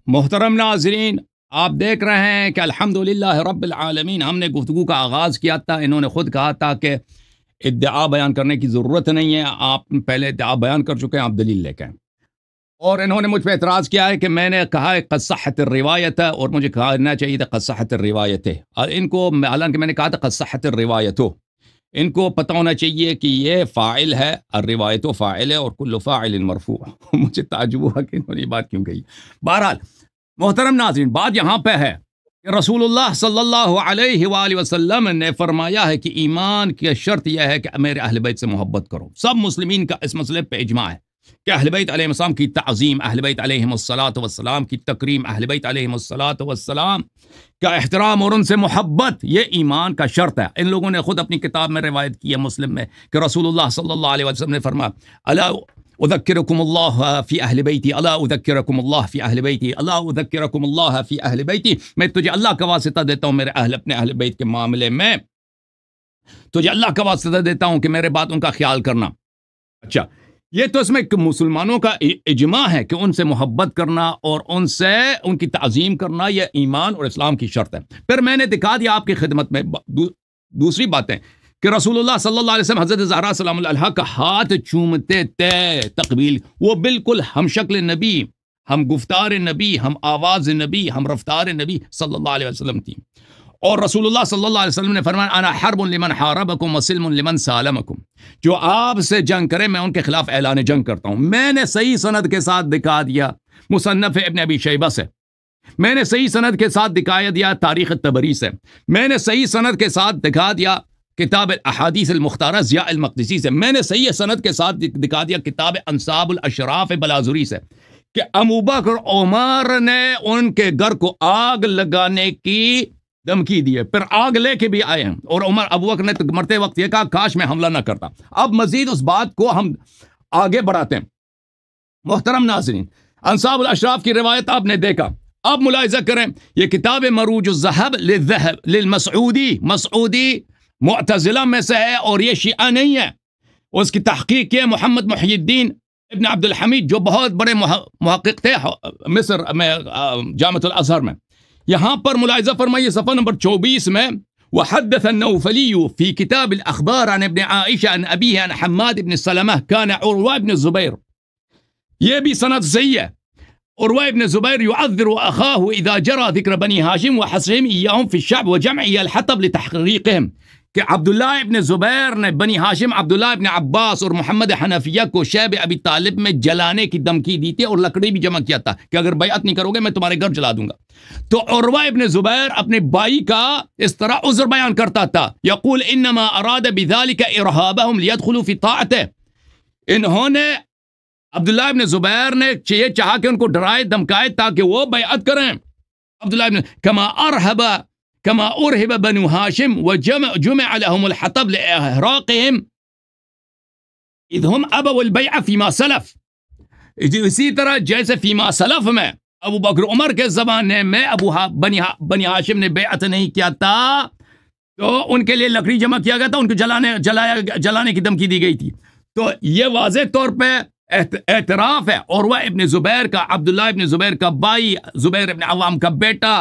محترم ناظرین، آپ دیکھ رہے ہیں کہ الحمدللہ رب العالمین. ہم نے گفتگو کا آغاز کیا تھا، انہوں نے خود کہا تھا کہ ادعا بیان کرنے کی ضرورت نہیں ہے، آپ پہلے ادعا بیان کر چکے ہیں، آپ دلیل لے کے آئیں. اور انہوں نے مجھ پہ اعتراض کیا ہے کہ میں نے کہا ہے قد صحت الروایت، اور مجھے کہنا چاہیے تھا قد صحت الروایت. اور ان کو حالانکہ میں نے کہا تھا قد صحت الروایت، ان کو پتہ ہونا چاہیے کہ یہ فاعل ہے، الروایت فاعل ہے، اور کل فاعل مرفوع. مجھے تعجب ہوا کہ انہوں نے یہ بات کیوں کہی. بہرحال محترم ناظرین، بات یہاں پہ ہے کہ رسول اللہ صلی اللہ علیہ وآلہ وسلم نے فرمایا ہے کہ ایمان کی شرط یہ ہے کہ میرے اہل بیت سے محبت کرو. سب مسلمین کا اس مسئلے پہ اجماع ہے کہ اہل بیت علیہ السلام کی تعظیم، اہل بیت علیہم الصلاۃ والسلام کی تکریم، اہل بیت علیہم الصلاۃ والسلام کا احترام اور ان سے محبت، یہ ایمان کا شرط ہے. ان لوگوں نے خود اپنی کتاب میں روایت کی ہے مسلم میں کہ رسول اللہ صلی اللہ علیہ وسلم نے فرمایا الا اذکرکم اللہ فی اہل بیتی، الا اذکرکم اللہ فی اہل بیتی، الا اذکرکم اللہ فی اہل بیتی. میں تجھے اللہ کا واسطہ دیتا ہوں میرے اپنے اہل بیت کے معاملے میں، تجھے اللہ کا واسطہ دیتا ہوں کہ میرے بات ان کا خیال کرنا. اچھا، یہ تو اس میں مسلمانوں کا اجماع ہے کہ ان سے محبت کرنا اور ان سے ان کی تعظیم کرنا یہ ایمان اور اسلام کی شرط ہے. پھر میں نے دکھا دیا آپ کی خدمت میں دوسری باتیں کہ رسول اللہ صلی اللہ علیہ وسلم حضرت زہرا سلام اللہ علیہا کا ہاتھ چومتے تھے، تقبیل. وہ بالکل ہم شکل نبی، ہم گفتار نبی، ہم آواز نبی، ہم رفتار نبی صلی اللہ علیہ وسلم تھی. اور رسول اللہ صلی اللہ علیہ وسلم نے فرمایا انا حرب لمن حاربکم وسلم لمن سالمکم، جو آپ سے جنگ کرے میں ان کے خلاف اعلان جنگ کرتا ہوں. میں نے صحیح سند کے ساتھ دکھا دیا مصنف ابن ابی شیبہ سے میں نے صحیح سند کے ساتھ دکھایا دیا تاریخ طبری سے، میں نے صحیح سند کے ساتھ دکھا دیا کتاب الاحادیث المختارہ ضیاء المقدسی سے، میں نے صحیح سند کے ساتھ دکھا دیا کتاب انصاب الاشراف بلازوری سے کہ ابوبکر عمر نے ان کے گھر کو آگ لگانے کی دھمکی دی ہے، پھر آگ لے کے بھی آئے ہیں، اور ابوبکر نے مرتے وقت یہ کہا کاش میں حملہ نہ کرتا۔ اب مزید اس بات کو ہم آگے بڑھاتے ہیں۔ محترم ناظرین، انصاب الاشراف کی روایت آپ نے دیکھا، اب ملاحظہ کریں، یہ کتاب مروج الذہب للمسعودی، مسعودی معتزلہ میں سے ہے اور یہ شیعہ نہیں ہے، اس کی تحقیق کیا محمد محی الدین ابن عبد الحمید جو بہت بڑے محقق تھے مصر میں جامعۃ الازہر میں۔ یہاں پر ملاحظہ فرمائیے صفحہ نمبر 24 میں وحدث النوفلی فی کتاب الاخبار عن ابن عائشہ عن ابیہ عن حماد ابن سلمہ کان عروہ ابن الزبیر، یہ بھی سند صحیح ہے۔ عروہ ابن زبیر يعذر اخاہ اذا جرى ذکر بنی ہاشم وحصرهم ایاہم فی الشعب وجمعی الحطب لتحقیقهم، کہ عبداللہ ابن زبیر نے بنی ہاشم عبداللہ ابن عباس اور محمد حنفیہ کو شیب ابی طالب میں جلانے کی دھمکی دی تھی اور لکڑی بھی جمع کیا تھا کہ اگر بیعت نہیں کرو گے میں تمہارے گھر جلا دوں گا۔ تو عروہ ابن زبیر اپنے بھائی کا اس طرح عذر بیان کرتا تھا، یقول انما اراد بذلك ارهابهم ليدخلوا في طاعته، انہوں نے عبداللہ ابن زبیر نے یہ چاہا کہ ان کو ڈرائے دھمکائے تاکہ وہ بیعت کریں۔ عبداللہ ابن كما ارهب بنو هاشم وجمع لهم الحطب لاحراقهم اذ هم ابوا البيع فيما سلف، اسی طرح جیسے فیما سلف میں ابو بکر عمر کے زمانے میں بنی ہاشم نے بیعت نہیں کیا تھا تو ان کے لیے لکڑی جمع کیا گیا تھا، ان کو جلانے کی دھمکی دی گئی تھی۔ تو یہ واضح طور پہ اعتراف ہے عروہ ابن زبیر کا، عبداللہ ابن زبیر کا بھائی، زبیر ابن عوام کا بیٹا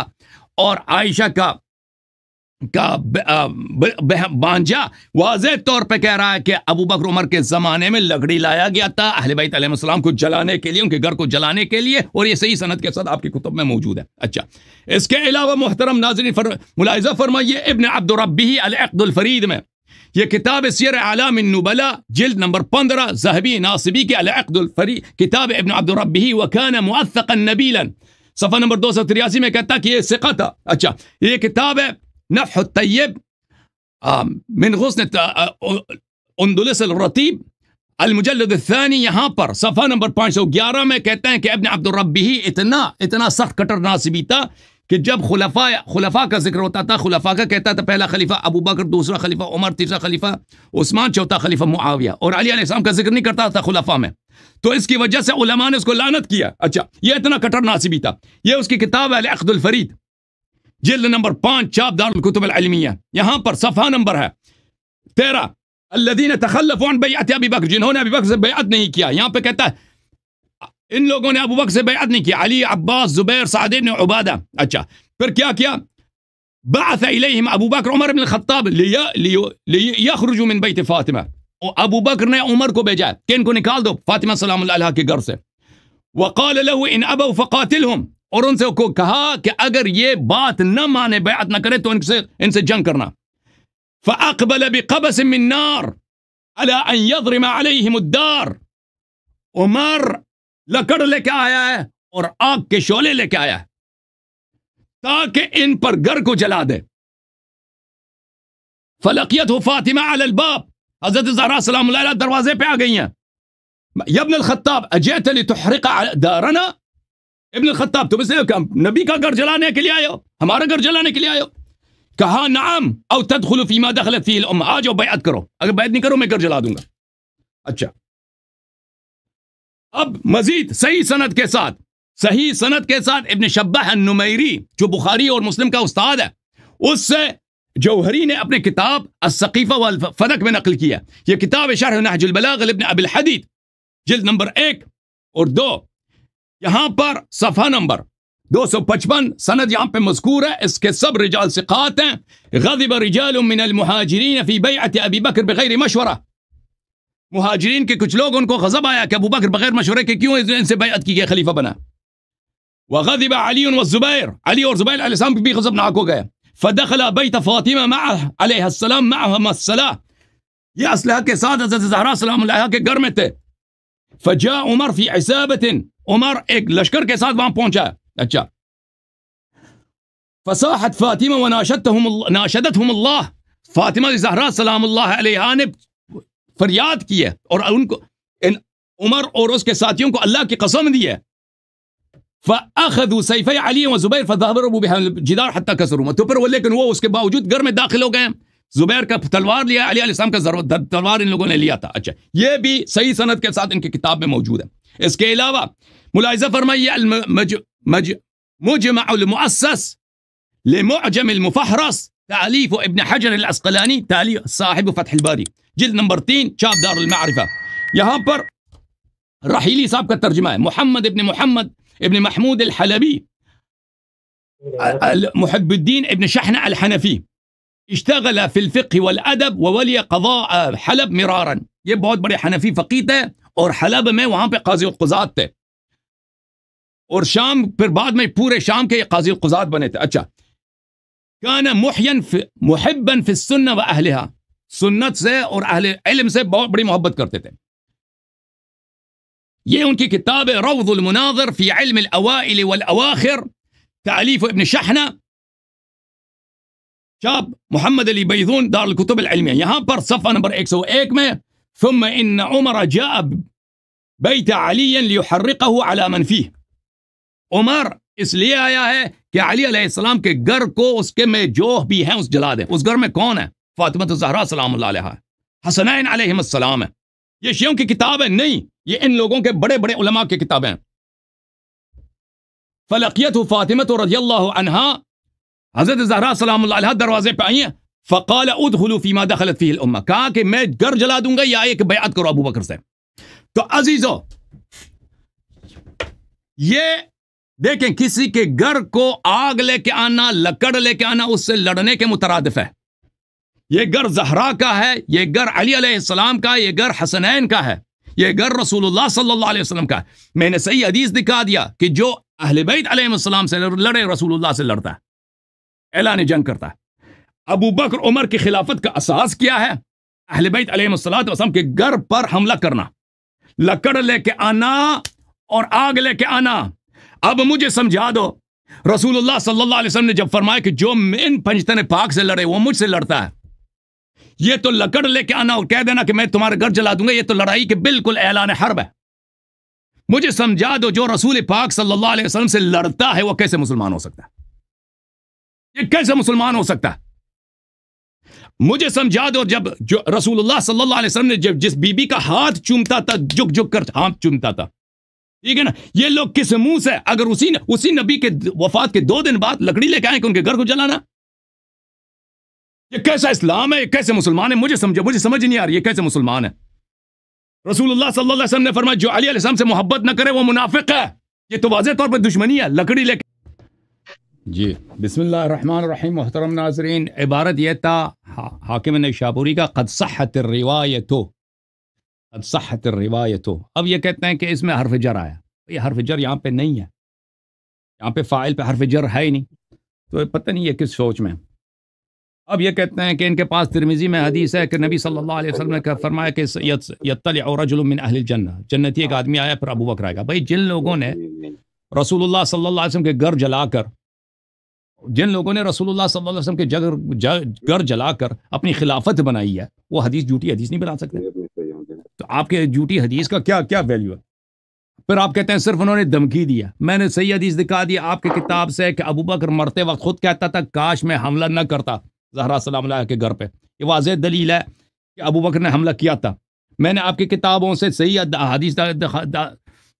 اور عائشہ کا بانجا واضح طور پہ کہہ رہا ہے کہ ابو بکر عمر کے زمانے میں لکڑی لایا گیا تھا اہل بیت علیہ السلام کو جلانے کے لیے، ان کے گھر کو جلانے کے لیے، اور یہ صحیح سند کے ساتھ آپ کی کتب میں موجود ہے۔ اچھا، اس کے علاوہ محترم ناظرین ملاحظہ فرمائیے ابن عبد ربہ العقد الفرید میں، یہ کتاب سیر اعلام النبلاء جلد نمبر 15 ذہبی ناصبی کے العقد الفرید، کتاب ابن عبد ربہ وکان موثقا نبیلا، صفحہ نمبر 283 میں کہتا کہ یہ ثقہ تھا۔ اچھا، یہ کتاب ہے نفح الطیب من غصن اندلس الرطیب المجلد الثانی، یہاں پر صفحہ نمبر 511 میں کہتے ہیں کہ ابن عبد الربہ اتنا سخت کٹر ناصبی تھا کہ جب خلفاء کا ذکر ہوتا تھا، خلفاء کا کہتا تھا پہلا خلیفہ ابو بکر، دوسرا خلیفہ عمر، تیسرا خلیفہ عثمان، چوتھا خلیفہ معاویہ، اور علی علیہ السلام کا ذکر نہیں کرتا تھا خلفاء میں، تو اس کی وجہ سے علماء نے اس کو لعنت کیا۔ اچھا، یہ اتنا کٹر ناصبی تھا۔ یہ اس کی کتاب ہے العقد الفرید جلد نمبر 5 چاپ دار الکتب العلمیہ، یہاں پر صفحہ نمبر ہے 13 الذین تخلفوا عن بیعت ابی بکر، جنہوں نے ابی بکر سے بیعت نہیں کیا۔ یہاں پہ کہتا ہے ان لوگوں نے ابو بکر سے بیعت نہیں کیا، علی، عباس، زبیر، سعد بن عبادہ۔ اچھا، پھر کیا بعث الیہم ابو بکر عمر بن الخطاب لیخرجوا من بیت فاطمہ، ابو بکر نے عمر کو بھیجا کہ ان کو نکال دو فاطمہ سلام اللہ علیہا کے گھر سے، وقال له ان ابوا فقاتلهم، اور ان سے کو کہا کہ اگر یہ بات نہ مانے، بیعت نہ کرے تو ان سے جنگ کرنا۔ فاقبل بقبس من نار على ان يضرم عليهم الدار، عمر لکڑ لے کے آیا ہے اور آگ کے شعلے لے کے آیا ہے تاکہ ان پر گھر کو جلا دے۔ فلقيته فاطمہ علی الباب، حضرت زہرا سلام اللہ علیہ دروازے پہ آ گئی ہیں۔ یا ابن الخطاب اجئت لتحرق دارنا، ابن الخطاب تم اسے نبی کا گھر جلانے کے لیے آئے ہو، ہمارا گھر جلانے کے لیے آئے ہو؟ کہا نعم او تدخل فيما دخلت فيه الامه، آ جاؤ بیعت کرو، اگر بیعت نہیں کرو میں گھر جلا دوں گا۔ اچھا، اب مزید صحیح سند کے ساتھ ابن شبہ النمیری جو بخاری اور مسلم کا استاد ہے، اس سے جوہری نے اپنے کتاب السقیفہ والفدق میں نقل کیا۔ یہ کتاب شرح نہج البلاغہ لابن ابی الحدید جلد نمبر 1 اور 2، یہاں پر صفحہ نمبر 255 سند یہاں پہ مذکور ہے، اس کے سب رجال ثقات ہیں۔ غضب رجال من المہاجرین فی بیعت ابی بکر بغیر مشورہ، مہاجرین کے کچھ لوگ ان کو غضب آیا کہ ابو بکر بغیر مشورے کے کیوں ان سے بیعت کی گئی، خلیفہ بنا۔ وغضب علی والزبیر، علی اور زبیر علیہ السلام بھی غضبناک ہو گئے۔ فدخل بیت فاطمہ معه علیہ السلام معهم الصلاۃ، یہ اسلحہ کے ساتھ حضرت زہرا سلام اللہ کے گھر میں تھے۔ فجاء عمر فی عصابۃ، عمر ایک لشکر کے ساتھ وہاں پہنچا۔ اچھا، فصاحت فاطمہ ناشدتہم اللہ، فاطمہ زہرا سلام اللہ علیہا نے فریاد کی ہے اور ان کو عمر اور اس کے ساتھیوں کو اللہ کی قسم دی ہے. فاخذوا سیفی علی و زبیر فضربوا بها الجدار حتى كسروا. تو پھر وہ لیکن وہ اس کے باوجود گھر میں داخل ہو گئے. زبیر کا تلوار لیا، علی علیہ السلام کا تلوار ان لوگوں نے لیا تھا. اچھا، یہ بھی صحیح سند کے ساتھ ان کی کتاب میں موجود ہے. اس کے علاوہ ملاحظہ فرمائیے مجمع المؤسس لمعجم المفہرس تالیف ابن حجر العسقلانی تالیف صاحب فتح الباری، جلد نمبر 3، چاپ دار المعرفہ. یہاں پر رحیلی صاحب کا ترجمہ ہے، محمد ابن محمود الحلبی محب الدین ابن شحن الحنفی، اشتغل فی الفقہ والادب وولی قضاء حلب مرارا. یہ بہت بڑے حنفی فقیہ تھے اور حلب میں وہاں پہ قاضی القضات تھے، اور شام پھر بعد میں پورے شام کے قاضی القضات بنے تھے. اچھا، کان محبا فی السنہ و اہلہا، سنت سے اور اہل علم سے بہت بڑی محبت کرتے تھے. یہ ان کی کتاب روض المناظر فی علم الاوائل والاواخر تالیف ابن شحنہ، چاپ محمد علی بیضون دار الکتب العلمیہ. یہاں پر صفحہ نمبر 101 میں ثم ان عمر جاء بیت علی لیحرقہ علی من فیہ، عمر اس لیے آیا ہے کہ علی علیہ السلام کے گھر کو اس کے میں جو بھی ہیں اس جلا دیں. اس گھر میں کون ہے؟ فاطمہ الزہرا سلام اللہ علیہا، حسنین علیہم السلام ہے. یہ شیعوں کی کتاب ہے نہیں، یہ ان لوگوں کے بڑے بڑے علماء کی کتابیں ہیں. فلقیتہ فاطمہ رضی اللہ عنہا، حضرت زہرا سلام اللہ علیہا دروازے پہ آئی ہیں. فقال ادخلوا فیما دخلت فیہ الامہ، کہا کہ میں گھر جلا دوں گا یا ایک بیعت کرو ابو بکر سے. تو عزیزو، یہ دیکھیں کسی کے گھر کو آگ لے کے آنا، لکڑ لے کے آنا اس سے لڑنے کے مترادف ہے. یہ گھر زہرا کا ہے، یہ گھر علی علیہ السلام کا، یہ گھر حسنین کا ہے، یہ گھر رسول اللہ صلی اللہ علیہ وسلم کا ہے. میں نے صحیح حدیث دکھا دیا کہ جو اہل بیت علیہ السلام سے لڑے رسول اللہ سے لڑتا ہے، اعلان جنگ کرتا ہے. ابو بکر عمر کی خلافت کا اساس کیا ہے؟ اہل بیت علیہ السلام کے گھر پر حملہ کرنا، لکڑ لے کے آنا اور آگ لے کے آنا. اب مجھے سمجھا دو، رسول اللہ صلی اللہ علیہ وسلم نے جب فرمایا کہ جو ان پنجتن پاک سے لڑے وہ مجھ سے لڑتا ہے، یہ تو لکڑ لے کے آنا اور کہہ دینا کہ میں تمہارے گھر جلا دوں گا، یہ تو لڑائی کے بالکل اعلان حرب ہے. مجھے سمجھا دو جو رسول پاک صلی اللہ علیہ وسلم سے لڑتا ہے وہ کیسے مسلمان ہو سکتا ہے؟ یہ کیسے مسلمان ہو سکتا ہے؟ مجھے سمجھا دو، جب جو رسول اللہ صلی اللہ علیہ وسلم نے جب جس بی بی کا ہاتھ چومتا تھا، جھک جھک کر ہاتھ چومتا تھا، ٹھیک ہے نا، یہ لوگ کس منہ سے اگر اسی نبی کے وفات کے 2 دن بعد لکڑی لے کے آئیں کہ ان کے گھر کو جلانا، یہ کیسا اسلام ہے؟ یہ کیسے مسلمان ہے؟ مجھے سمجھ نہیں آ رہی یہ کیسے مسلمان ہے. رسول اللہ صلی اللہ علیہ وسلم نے فرمایا جو علی علیہ السلام سے محبت نہ کرے وہ منافق ہے. یہ تو واضح طور پر دشمنی ہے، لکڑی لے کے. جی بسم اللہ الرحمن الرحیم. محترم ناظرین، عبارت یہ تھا حاکم نیشابوری کا، قد صحت الروایت، قد صحت الروایت. اب یہ کہتے ہیں کہ اس میں حرف جر آیا. یہ حرف جر یہاں پہ نہیں ہے، یہاں پہ فاعل پہ حرف جر ہے ہی نہیں، تو پتہ نہیں یہ کس سوچ میں. اب یہ کہتے ہیں کہ ان کے پاس ترمذی میں حدیث ہے کہ نبی صلی اللہ علیہ وسلم نے فرمایا کہ یطلع رجل من اہل الجنہ، جنتی ایک آدمی آیا پھر ابو بکر آئے گا. بھائی جن لوگوں نے رسول اللہ صلی اللہ علیہ وسلم کے گھر جلا کر، جن لوگوں نے رسول اللہ صلی اللہ علیہ وسلم کے گھر جلا کر اپنی خلافت بنائی ہے، وہ حدیث جھوٹی حدیث نہیں بنا سکتے. تو آپ کے جھوٹی حدیث کا کیا ویلیو ہے؟ پھر آپ کہتے ہیں صرف انہوں نے دھمکی دیا. میں نے صحیح حدیث دکھا دی آپ کی کتاب سے کہ ابو بکر مرتے وقت خود کہتا تھا کاش میں حملہ نہ کرتا زہرا سلام اللہ کے گھر پہ. یہ واضح دلیل ہے کہ ابو بکر نے حملہ کیا تھا. میں نے آپ کی کتابوں سے صحیح حدیث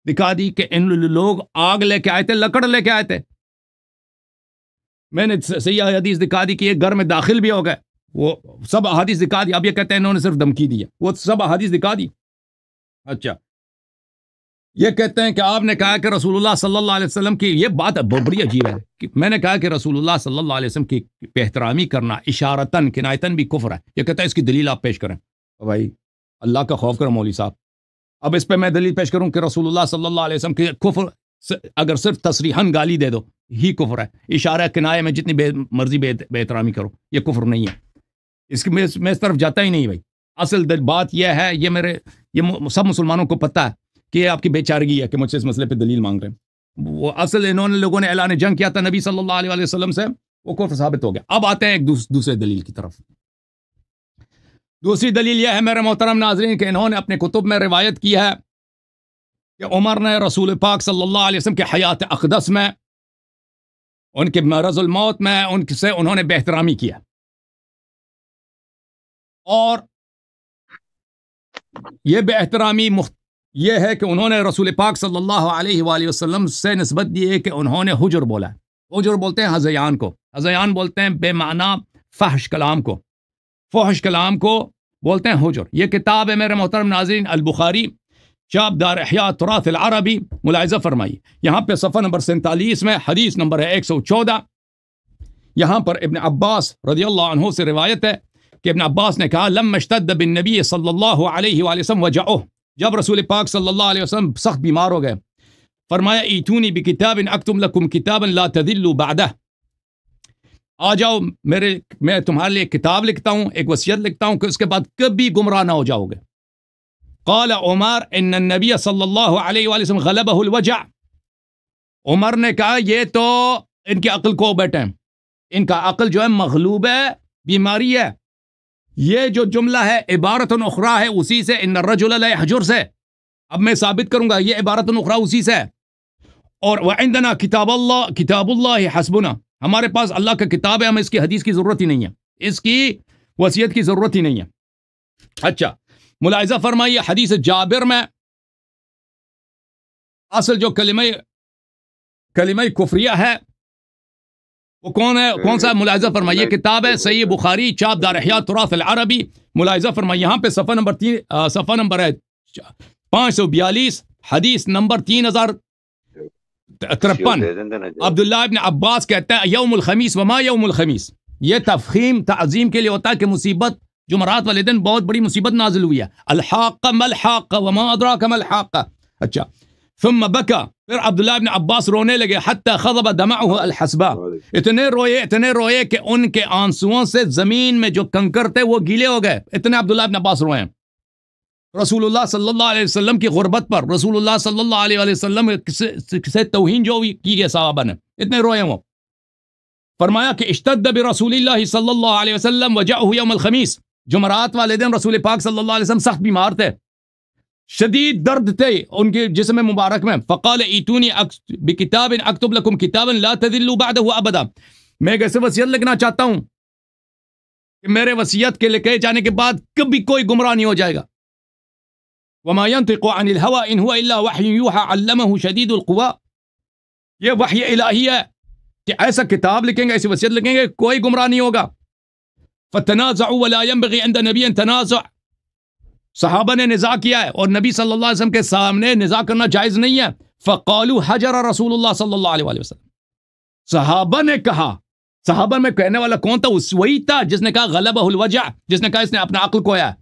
دکھا دی کہ ان لوگ آگ لے کے آئے تھے، لکڑ لے کے آئے تھے. میں نے صحیح حدیث دکھا دی کہ یہ گھر میں داخل بھی ہو گئے، وہ سب حدیث دکھا دی. اب یہ کہتے ہیں انہوں نے صرف دھمکی دی ہے، وہ سب حدیث دکھا دی. اچھا، یہ کہتے ہیں کہ آپ نے کہا کہ رسول اللہ صلی اللہ علیہ وسلم کی، یہ بات بڑی عجیب ہے کہ میں نے کہا کہ رسول اللہ صلی اللہ علیہ وسلم کی احترامی کرنا اشارتاً کنایتاً بھی کفر ہے. یہ کہتا ہے اس کی دلیل آپ پیش کریں. بھائی اللہ کا خوف کرو مولوی صاحب. اب اس پہ میں دلیل پیش کروں کہ رسول اللہ صلی اللہ علیہ وسلم کی کفر اگر صرف تصریحاً گالی دے دو ہی کفر ہے. اشارہ کنایہ میں جتنی مرضی بے احترامی کرو یہ کفر نہیں ہے. اس کی میں اس طرف جاتا ہی نہیں. بھائی اصل بات یہ ہے، یہ سب مسلمانوں کو پتہ ہے کہ یہ آپ کی بے چارگی ہے کہ مجھ سے اس مسئلے پہ دلیل مانگ رہے ہیں. وہ اصل انہوں نے لوگوں نے اعلان جنگ کیا تھا نبی صلی اللہ علیہ وسلم سے، وہ کفر ثابت ہو گیا. اب آتے ہیں ایک دوسرے دلیل کی طرف. دوسری دلیل یہ ہے میرے محترم ناظرین کہ انہوں نے اپنے کتب میں روایت کی ہے کہ عمر نے رسول پاک صلی اللہ علیہ وسلم کے حیات اقدس میں، ان کے مرض الموت میں ان سے انہوں نے بے احترامی کیا، اور یہ بے احترامی یہ ہے کہ انہوں نے رسول پاک صلی اللہ علیہ وآلہ وسلم سے نسبت دی ہے کہ انہوں نے حجر بولا. حجر بولتے ہیں ہذیان کو، ہذیان بولتے ہیں بے معنی فحش کلام کو، فحش کلام کو بولتے ہیں حجر. یہ کتاب ہے میرے محترم ناظرین البخاری شاب دار احیاء تراث العربی، ملاحظہ فرمائی یہاں پہ صفحہ نمبر 47 میں حدیث نمبر ہے 114. یہاں پر ابن عباس رضی اللہ عنہ سے روایت ہے کہ ابن عباس نے کہا لما اشتد بالنبی صلی اللہ علیہ وآلہ وسلم وجعہ، جب رسول پاک صلی اللہ علیہ وسلم سخت بیمار ہو گئے، فرمایا ایتونی بکتاب اکتب لکم کتابا لا تذلوا بعدہ، آ جاؤ میں تمہارے لیے کتاب لکھتا ہوں، ایک وصیت لکھتا ہوں کہ اس کے بعد کبھی گمراہ نہ ہو جاؤ گے. قال عمر ان النبی صلی اللہ علیہ وآلہ وسلم غلبہ الوجع، عمر نے کہا یہ تو ان کی عقل کو بیٹھے ہیں، ان کا عقل جو ہے مغلوب ہے، بیماری ہے. یہ جو جملہ ہے عبارت اخری ہے اسی سے، ان الرجل لا يحجر سے، اب میں ثابت کروں گا یہ عبارت اخری اسی سے. اور وعندنا کتاب اللہ حسبنا، ہمارے پاس اللہ کا کتاب ہے، ہمیں اس کی حدیث کی ضرورت ہی نہیں ہے، اس کی وصیت کی ضرورت ہی نہیں ہے. اچھا ملاحظہ فرمائیے حدیث جابر میں اصل جو کلمہ کفریہ ہے وہ کون سا ملاحظہ فرمائیے، کتاب ہے صحیح بخاری چاپ دار احیاء تراث العربی. ملاحظہ فرمائیے یہاں پہ صفحہ نمبر ہے 542 حدیث نمبر 3053. عبداللہ ابن عباس کہتا ہے یوم الخمیس وما یوم الخمیس، یہ تفخیم تعظیم کے لیے ہوتا ہے کہ مصیبت جمعرات والے دن بہت بڑی مصیبت نازل ہوئی ہے. الحاقہ ما الحاقہ وما ادراک ما الحاقہ. اچھا ثم بکا، پھر عبداللہ ابن عباس رونے لگے حتی خضب دمعہ الحسبہ، اتنے روئے کہ ان کے آنسوؤں سے زمین میں جو کنکر تھے وہ گیلے ہو گئے، اتنے عبداللہ ابن عباس روئے ہیں. رسول اللہ صلی اللہ علیہ وسلم کی غربت پر، رسول اللہ صلی اللہ علیہ وسلم سے توہین جو کی گئے صحابہ نے، اتنے روئے وہ. فرمایا کہ اشتد برسول اللہ صلی اللہ علیہ وسلم وجعہ یوم الخمیس، جمعرات والے دن رسول پاک صلی اللہ علیہ وسلم سخت بیمار تھے، شدید درد تھے ان کے جسم مبارک میں. فقال ایتونی بکتاب اکتب لکم کتابا لا تذلوا بعدہ ابدا، میں ایک ایسے وصیت لکھنا چاہتا ہوں کہ میرے وصیت کے لکھے جانے کے بعد کبھی کوئی گمراہ نہیں ہو جائے گا. وما ينطق عن الهوى ان هو الا وحی یوحى علمه شدید القوى، یہ وحی الہی ہے کہ ایسا کتاب لکھیں گے، ایسی وصیت لکھیں گے، کوئی گمراہ نہیں ہوگا. فتنازعوا ولا ينبغي عند نبی تنازع، صحابہ نے نزاع کیا ہے اور نبی صلی اللہ علیہ وسلم کے سامنے نزاع کرنا جائز نہیں ہے. فقالوا حجر رسول اللہ صلی اللہ علیہ وسلم، صحابہ نے کہا، صحابہ میں کہنے والا کون تھا؟ وہی تھا جس نے کہا غلبہ الوجع، جس نے کہا اس نے اپنا عقل کھویا.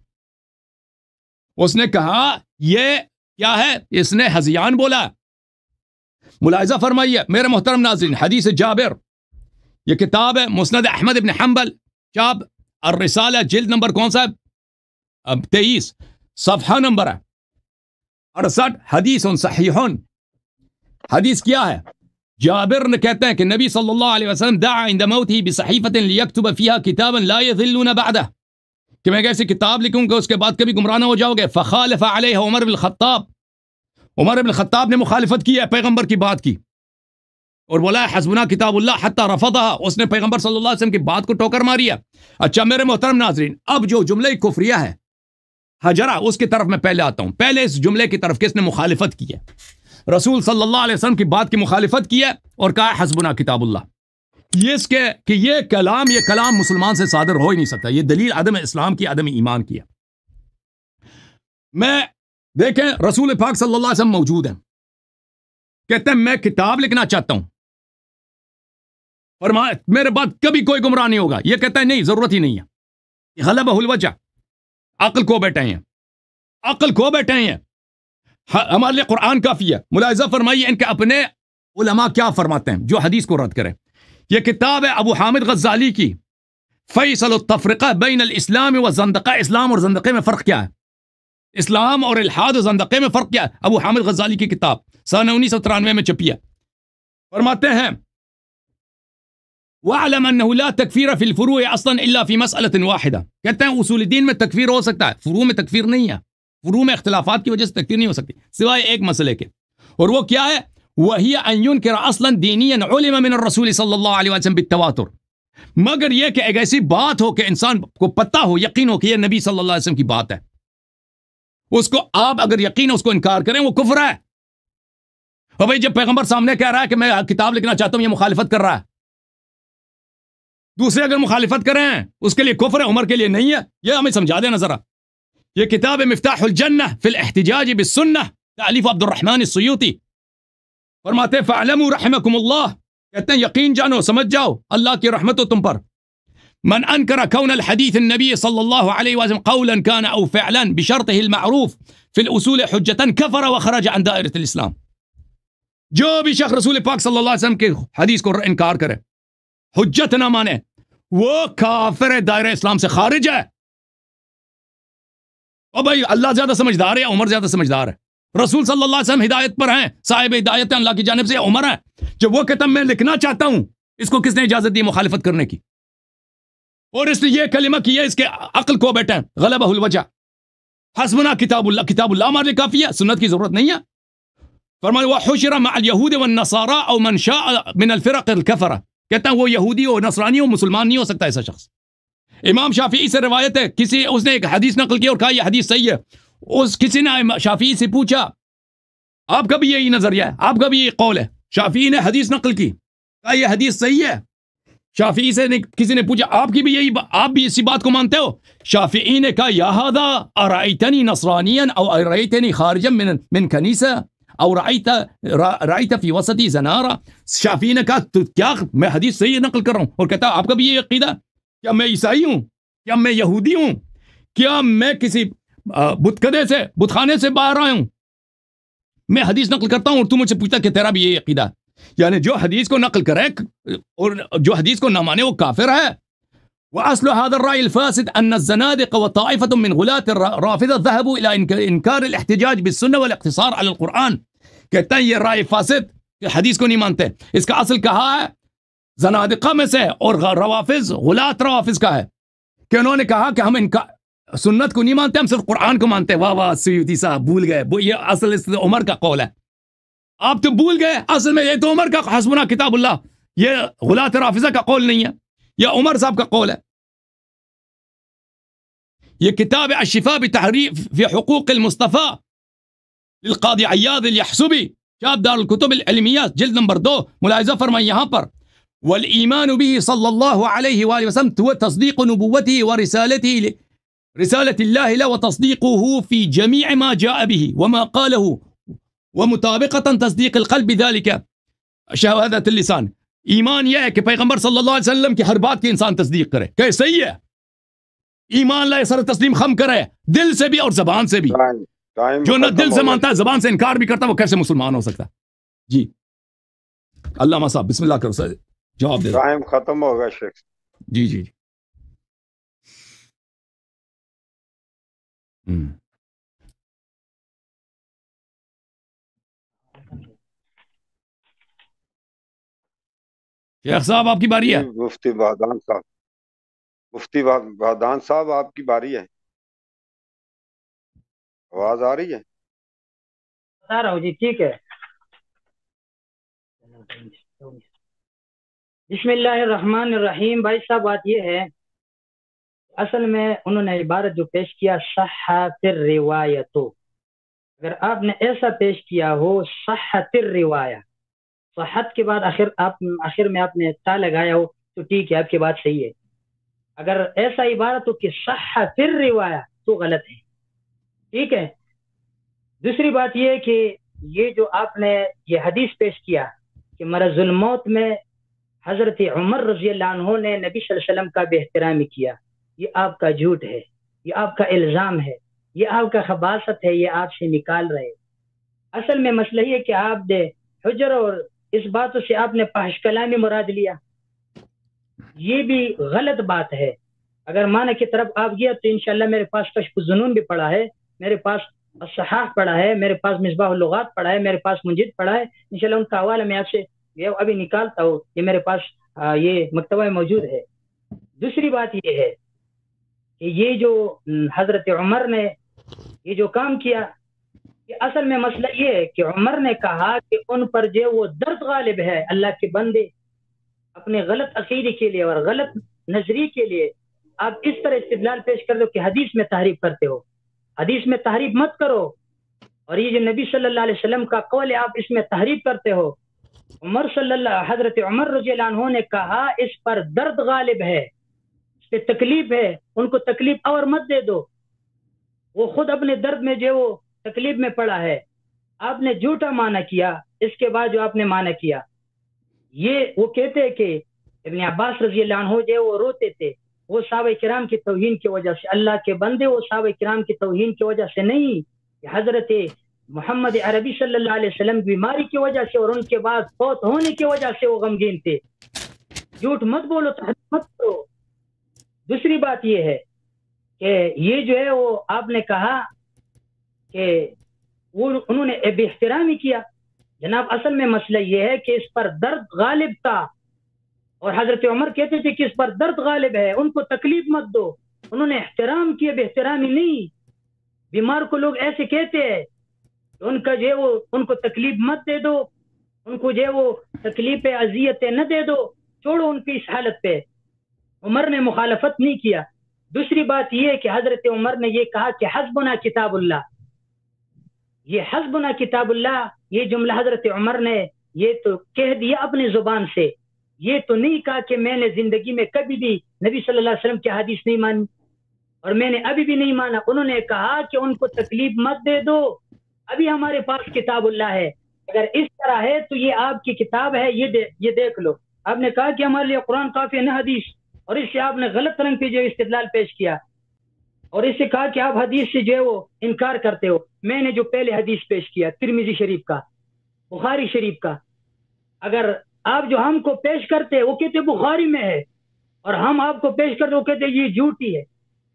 اس نے کہا یہ کیا ہے، اس نے ہذیان بولا. ملاحظہ فرمائیے میرے محترم ناظرین حدیث جابر، یہ کتاب ہے مسند احمد ابن حنبل چاپ الرسالہ جلد نمبر کون سا ہے 23 صفحہ نمبر ہے 68. حدیث صحیح، حدیث کیا ہے؟ جابر نے کہتے ہیں کہ نبی صلی اللہ علیہ وسلم دعا عند موته بصحیفۃ لیکتب فیہا کتابا لا یضلون بعدہ، کہ میں ایسی کتاب لکھوں کہ اس کے بعد کبھی گمراہ نہ ہو جاؤ گے. فخالف علیہ عمر بن الخطاب، عمر بن الخطاب نے مخالفت کی ہے، پیغمبر کی بات کی اور بولا حسبنا کتاب اللہ حتی رفضها، اس نے پیغمبر صلی اللہ علیہ وسلم کی بات کو ٹوکر ماری ہے. اچھا میرے محترم ناظرین، اب جو جملہ کفریہ ہے حجرہ، اس کی طرف میں پہلے آتا ہوں. پہلے اس جملے کی طرف کس نے مخالفت کی ہے؟ رسول صلی اللہ علیہ وسلم کی بات کی مخالفت کی ہے اور کہا حسبنا کتاب اللہ. یہ کلام مسلمان سے صادر ہو ہی نہیں سکتا، یہ دلیل عدم اسلام کی، عدم ایمان کی ہے. میں دیکھیں رسول پاک صلی اللہ علیہ وسلم موجود ہیں، کہتے ہیں میں کتاب لکھنا چاہتا ہوں، فرمایا میرے بعد کبھی کوئی گمراہ نہیں ہوگا. یہ کہتا ہے نہیں، ضرورت ہی نہیں ہے، غلبہ الوجع، عقل کو بیٹھے ہیں، عقل کو بیٹھے ہیں، ہمارے لیے قرآن کافی ہے. ملاحظہ فرمائیے ان کے اپنے علماء کیا فرماتے ہیں جو حدیث کو رد کریں. یہ کتاب ہے ابو حامد غزالی کی فیصل التفرقہ بین الاسلام و زندقہ، اسلام اور زندقے میں فرق کیا ہے، اسلام اور الحاد و زندقے میں فرق کیا ہے. ابو حامد غزالی کی کتاب سنہ 1993 میں چھپی ہے. فرماتے ہیں وَاعْلَمْ أَنَّهُ لَا تَكْفِيرَ فِي الْفُرُوعِ أَصْلًا إِلَّا فِي مَسْأَلَةٍ وَاحِدَةٍ. کہتے ہیں اصول دین میں تکفیر ہو سکتا ہے، فروع میں تکفیر نہیں ہے. فروع میں اختلافات کی وجہ سے تکفیر نہیں ہو سکتی سوائے ایک مسئلے کے، اور وہ کیا ہے؟ وَهِيَ أَن يُنْكِرَ أَصْلًا دِينِيًّا عُلِمَ مِنَ الرَّسُولِ صلی اللہ علیہ وسلم بِالتَّوَاتُرِ. مگر یہ کہ ایک ایسی بات ہو کہ انسان کو پتہ ہو، یقین ہو کہ یہ نبی صلی اللہ علیہ وسلم کی بات ہے، اس کو آپ اگر یقین ہے اس کو انکار کریں، وہ کفر ہے. اور بھائی جب پیغمبر سامنے کہہ رہا ہے کہ میں کتاب لکھنا چاہتا ہوں، یہ مخالفت کر رہا ہے، دوسرے اگر مخالفت کریں اس کے لیے کفر ہے، عمر کے لیے نہیں ہے. یہ ہمیں سمجھا دینا ذرا. یہ کتاب مفتاح الجنہ فی الاحتجاج بالسنہ، تالیف عبد الرحمن السیوطی. فرماتے ہیں فاعلموا رحمکم اللہ، کہتے ہیں یقین جانو، سمجھ جاؤ، اللہ کی رحمت ہو تم پر. من انکر کون الحدیث النبی صلی اللہ علیہ وسلم قولا كان او فعلا بشرطه المعروف فی الاصول حجتا کفر وخرج عن دائرۃ الاسلام. جو بھی شخص رسول پاک صلی اللہ علیہ وسلم کے حدیث کو انکار کرے، حجت نہ مانے، وہ کافر دائرہ اسلام سے خارج ہے. اور بھائی اللہ زیادہ سمجھدار ہے یا عمر زیادہ سمجھدار ہے؟ رسول صلی اللہ علیہ وسلم ہدایت پر ہیں، صاحب ہدایت ہیں اللہ کی جانب سے، عمر ہے. جب وہ کہتا میں لکھنا چاہتا ہوں، اس کو کس نے اجازت دی مخالفت کرنے کی؟ اور اس نے یہ کلمہ کی ہے، اس کے عقل کو بیٹھا غلبہ الوجہ. حسبنا کتاب اللہ، کتاب اللہ ہمارے لیے کافی ہے، سنت کی ضرورت نہیں ہے. فرمایا وحشر مع اليهود والنصارى او من شاء من الفرق الكفرة. کہتا ہے وہ یہودی ہو، نصرانی ہو، مسلمان نہیں ہو سکتا ایسا شخص. امام شافعی سے روایت ہے، اس نے ایک حدیث نقل کی اور کہا یہ حدیث صحیح ہے. کسی نے شافعی سے پوچھا آپ کا بھی یہی نظریہ ہے، آپ کا بھی یہ قول ہے؟ شافعی نے حدیث نقل کی، کہا یہ حدیث صحیح ہے. شافعی سے کسی نے پوچھا آپ کی بھی یہی، آپ بھی اسی بات کو مانتے ہو؟ شافعی نے کہا یا ھذا ارأیتنی نصرانیا او ارأیتنی خارجا من کنیسہ او رأیت فی وسطی زنارہ. شافعی نے کہا تو کیا میں حدیث صحیح نقل کر رہا ہوں؟ اور کہتا آپ کا بھی یہ عقیدہ؟ کیا میں عیسائی ہوں؟ کیا میں یہودی ہوں؟ کیا میں کسی بتکدے سے، بت خانے سے باہر آیا ہوں؟ میں حدیث نقل کرتا ہوں اور تو مجھ سے پوچھتا کہ تیرا بھی یہ عقیدہ؟ یعنی جو حدیث کو نقل کرے اور جو حدیث کو نہ مانے وہ کافر ہے. وَأَصْلُ هَذَا الرَّأْيِ الْفَاسِدِ أَنَّ الزَّنَادِقَ وَطَائِفَةٌ مِّنْ غُلَاةِ الرَّافِضَةِ ذَهَبُوا إِلَى إِنْكَارِ الْاحْتِجَاجِ بِالسُّنَّةِ وَالِاقْتِصَارِ عَلَى الْقُرْآنِ. کہتا ہے یہ رائے فاسد کہ حدیث کو نہیں مانتے، اس کا اصل کہا ہے زنادقہ میں سے اور روافظ، غلاة روافظ کا ہے کہ انہوں نے کہا کہ ہم ان کا سنت کو نہیں مانتے، ہم صرف قرآن کو مانتے. واہ واہ سیوطی صاحب بھول گئے، یہ اصل عمر کا قول ہے. آپ تو بھول گئے، اصل میں یہ تو عمر کا حسبنا کتاب اللہ، یہ غلاة رافضہ کا قول نہیں ہے، یہ عمر صاحب کا قول ہے. یہ کتاب الشفاء بتحریف فی حقوق المصطفیٰ للقاضی عیاض الیحسبی، شاب دار الکتب العلمیات، جلد نمبر 2. ملاحظہ فرمائیں یہاں پر والایمان به صلی اللہ علیہ وآلہ وسلم هو تصدیق نبوته ورسالته رسالة الله له وتصديقه في جميع ما جاء به وما قاله ومطابقة تصديق القلب بذلك شهادة اللسان. ایمان یہ ہے کہ پیغمبر صلی اللہ علیہ وسلم کی ہر بات کی انسان تصدیق کرے کہ صحیح ہے، ایمان لائے، سر تسلیم خم کرے، دل سے بھی اور زبان سے بھی. جو نہ دل سے مانتا ہے زبان سے انکار بھی کرتا ہے، وہ کیسے مسلمان ہو سکتا ہے؟ جی علامہ صاحب بسم اللہ کرو سر، جواب دے. ٹائم ختم ہو گیا شیخ. جی جی جی. شیخ صاحب آپ کی باری ہے. مفتی بہادان صاحب، مفتی بہادان صاحب آپ کی باری ہے. آواز آ رہی ہے؟ بتا رہا ہوں جی، ٹھیک ہے. بسم اللہ الرحمن الرحیم. بھائی صاحب بات یہ ہے، اصل میں انہوں نے عبارت جو پیش کیا صحت الروایت، اگر آپ نے ایسا پیش کیا ہو صحت الروایہ، صحت کے بعد آخر میں آپ نے تا لگایا ہو تو ٹھیک ہے، آپ کی بات صحیح ہے. اگر ایسا عبارت ہو کہ صحت الروایہ تو غلط ہے. ٹھیک ہے. دوسری بات یہ کہ یہ جو آپ نے یہ حدیث پیش کیا کہ مرض الموت میں حضرت عمر رضی اللہ عنہ نے نبی صلی اللہ علیہ وسلم کا بے احترامی کیا، یہ آپ کا جھوٹ ہے، یہ آپ کا الزام ہے، یہ آپ کا خباثت ہے، یہ آپ سے نکال رہے. اصل میں مسئلہ یہ کہ آپ نے حجر اور اس باتوں سے آپ نے فحش کلامی مراد لیا، یہ بھی غلط بات ہے. اگر معنی کی طرف آپ گیا تو انشاءاللہ میرے پاس کشف الظنون بھی پڑا ہے، میرے پاس الصحاح پڑا ہے، میرے پاس مصباح اللغات پڑا ہے، میرے پاس منجد پڑا ہے. انشاءاللہ ان کا حوالہ میں آپ سے یہ ابھی نکالتا ہوں، یہ میرے پاس یہ مکتبہ میں موجود ہے۔ دوسری بات یہ ہے کہ یہ جو حضرت عمر نے یہ جو کام کیا، کہ اصل میں مسئلہ یہ ہے کہ عمر نے کہا کہ ان پر جو وہ درد غالب ہے، اللہ کے بندے اپنے غلط عقیدے کے لیے اور غلط نظریے کے لیے آپ اس طرح استدلال پیش کر دو کہ حدیث میں تحریف کرتے ہو، حدیث میں تحریف مت کرو، اور یہ جو نبی صلی اللہ علیہ وسلم کا قول ہے آپ اس میں تحریف کرتے ہو۔ حضرت عمر رضی اللہ عنہ نے کہا اس پر درد غالب ہے، اس پہ تکلیف ہے، ان کو تکلیف اور مت دے دو، وہ خود اپنے درد میں جو وہ تکلیف میں پڑا ہے۔ آپ نے جھوٹا معنی کیا، اس کے بعد جو آپ نے معنی کیا، یہ وہ کہتے ہیں کہ ابن عباس رضی اللہ عنہ جو وہ روتے تھے، وہ صحابہ کرام کی توہین کی وجہ سے، اللہ کے بندے وہ صحابہ کرام کی توہین کی وجہ سے نہیں، حضرت محمد عربی صلی اللہ علیہ وسلم کی بیماری کی وجہ سے اور ان کے بعد فوت ہونے کی وجہ سے وہ غمگین تھے۔ جھوٹ مت بولو، تحریف مت کرو۔ دوسری بات یہ ہے کہ یہ جو ہے وہ آپ نے کہا کہ وہ انہوں نے بے احترامی کیا۔ جناب اصل میں مسئلہ یہ ہے کہ اس پر درد غالب تھا، اور حضرت عمر کہتے تھے کہ اس پر درد غالب ہے، ان کو تکلیف مت دو، انہوں نے احترام کیا، بے احترامی نہیں۔ بیمار کو لوگ ایسے کہتے ہیں کہ ان کا جو ہے وہ ان کو تکلیف مت دے دو، ان کو جو ہے وہ تکلیف اذیتیں نہ دے دو، چھوڑو ان کی اس حالت پہ۔ عمر نے مخالفت نہیں کیا۔ دوسری بات یہ ہے کہ حضرت عمر نے یہ کہا کہ حسبنا کتاب اللہ، یہ حسبنا کتاب اللہ، یہ جملہ حضرت عمر نے یہ تو کہہ دیا اپنی زبان سے، یہ تو نہیں کہا کہ میں نے زندگی میں کبھی بھی نبی صلی اللہ علیہ وسلم کی حدیث نہیں مانی اور میں نے ابھی بھی نہیں مانا۔ انہوں نے کہا کہ ان کو تکلیف مت دے دو، ابھی ہمارے پاس کتاب اللہ ہے، اگر اس طرح ہے تو یہ آپ کی کتاب ہے، یہ دیکھ لو۔ آپ نے کہا کہ ہمارے لیے قرآن کافی ہے نہ حدیث، اور اس سے آپ نے غلط رنگ پہ جو استدلال پیش کیا، اور اس سے کہا کہ آپ حدیث سے جو ہے وہ انکار کرتے ہو۔ میں نے جو پہلے حدیث پیش کیا ترمذی شریف کا، بخاری شریف کا، اگر آپ جو ہم کو پیش کرتے وہ کہتے بخاری میں ہے، اور ہم آپ کو پیش کرتے وہ کہتے یہ جھوٹی ہے۔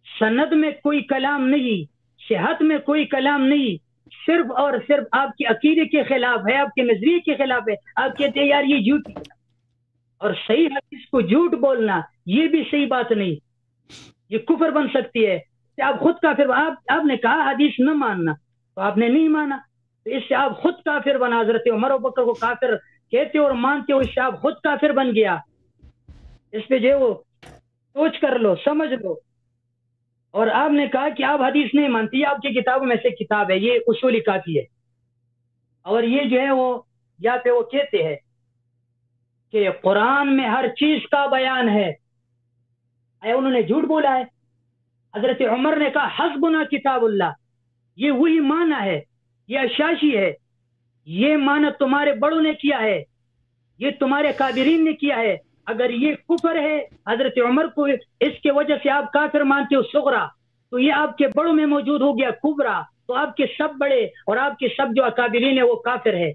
سند میں کوئی کلام نہیں، صحت میں کوئی کلام نہیں، صرف اور صرف آپ کے عقیدے کے خلاف ہے، آپ کے نظریے کے خلاف ہے، آپ کہتے ہیں یار یہ جھوٹی ہے۔ اور صحیح حدیث کو جھوٹ بولنا یہ بھی صحیح بات نہیں، یہ کفر بن سکتی ہے۔ آپ خود کافر، آپ نے کہا حدیث نہ ماننا تو آپ نے نہیں مانا، تو اس سے آپ خود کافر بنا۔ حضرت عمر ابوبکر کو کافر کہتے اور مانتے ہو، اس سے آپ خود کافر بن گیا۔ اس پہ جو وہ سوچ کر لو، سمجھ لو۔ اور آپ نے کہا کہ آپ حدیث نہیں مانتی، آپ کی کتابوں میں سے کتاب ہے، یہ اصولی کافی ہے۔ اور یہ جو ہے وہ یہاں پہ وہ کہتے ہیں کہ قرآن میں ہر چیز کا بیان ہے، انہوں نے جھوٹ بولا ہے۔ حضرت عمر نے کہا حسبنا کتاب اللہ، یہ وہی معنی ہے، یہ اشاشی ہے، یہ معنی تمہارے بڑوں نے کیا ہے، یہ تمہارے کابرین نے کیا ہے۔ اگر یہ کفر ہے حضرت عمر کو اس کے وجہ سے آپ کافر مانتے ہو صغرا، تو یہ آپ کے بڑوں میں موجود ہو گیا کبرا، تو آپ کے سب بڑے اور آپ کے سب جو اکابرین ہے وہ کافر ہے۔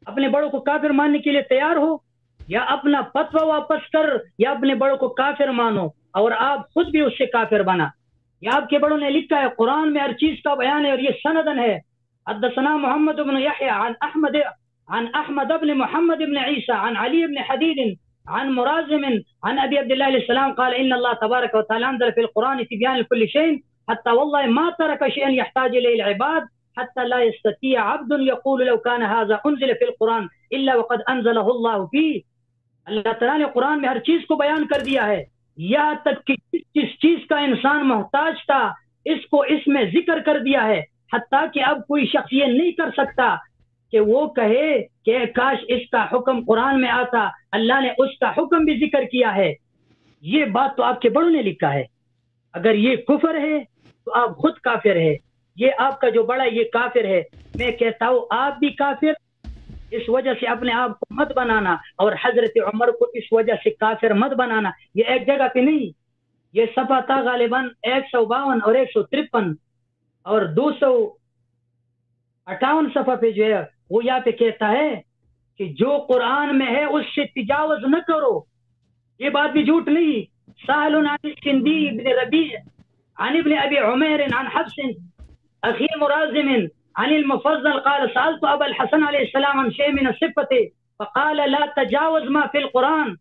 اپنے بڑوں کو کافر ماننے کے لیے تیار ہو، یا اپنا فتویٰ واپس کر، یا اپنے بڑوں کو کافر مانو، اور آپ خود بھی اس سے کافر بنا۔ یا آپ کے بڑوں نے لکھا ہے قرآن میں ہر چیز کا بیان ہے، اور یہ سندن ہے۔ حدثنا محمد بن يحيى عن احمد بن محمد بن عيسى عن علي بن حديد عن مرازم عن ابي عبد الله عليه السلام قال ان الله تبارك وتعالى انزل في القرآن تبيان لكل شيء حتى والله ما ترك شيئا يحتاج اليه العباد حتى لا يستطيع عبد يقول لو كان هذا انزل في القرآن الا وقد انزله الله فيه۔ اللہ تعالیٰ نے قرآن میں ہر چیز کو بیان کر دیا ہے، یہاں تک کہ جس چیز کا انسان محتاج تھا اس کو اس میں ذکر کر دیا ہے، حتیٰ کہ اب کوئی شخص یہ نہیں کر سکتا کہ وہ کہے کہ کاش اس کا حکم قرآن میں آتا، اللہ نے اس کا حکم بھی ذکر کیا ہے۔ یہ بات تو آپ کے بڑوں نے لکھا ہے۔ اگر یہ کفر ہے تو آپ خود کافر ہے، یہ آپ کا جو بڑا یہ کافر ہے۔ میں کہتا ہوں آپ بھی کافر، اس وجہ سے اپنے آپ کو مت بنانا، اور حضرت عمر کو اس وجہ سے کافر مت بنانا۔ یہ ایک جگہ پہ نہیں، یہ صفحہ تھا غالباً 152 اور 153 اور 258 صفحہ پہ جو ہے وہ یہاں پہ کہتا ہے کہ جو قرآن میں ہے اس سے تجاوز نہ کرو۔ یہ بات بھی جھوٹ نہیں۔ سہل عن السندی ابن ربیع عن ابن ابی عمیر عن حفص اخی مرازم عن المفضل قال سألت ابا الحسن علیہ السلام عن شيء من الصفة فقال لا تجاوز ما في القرآن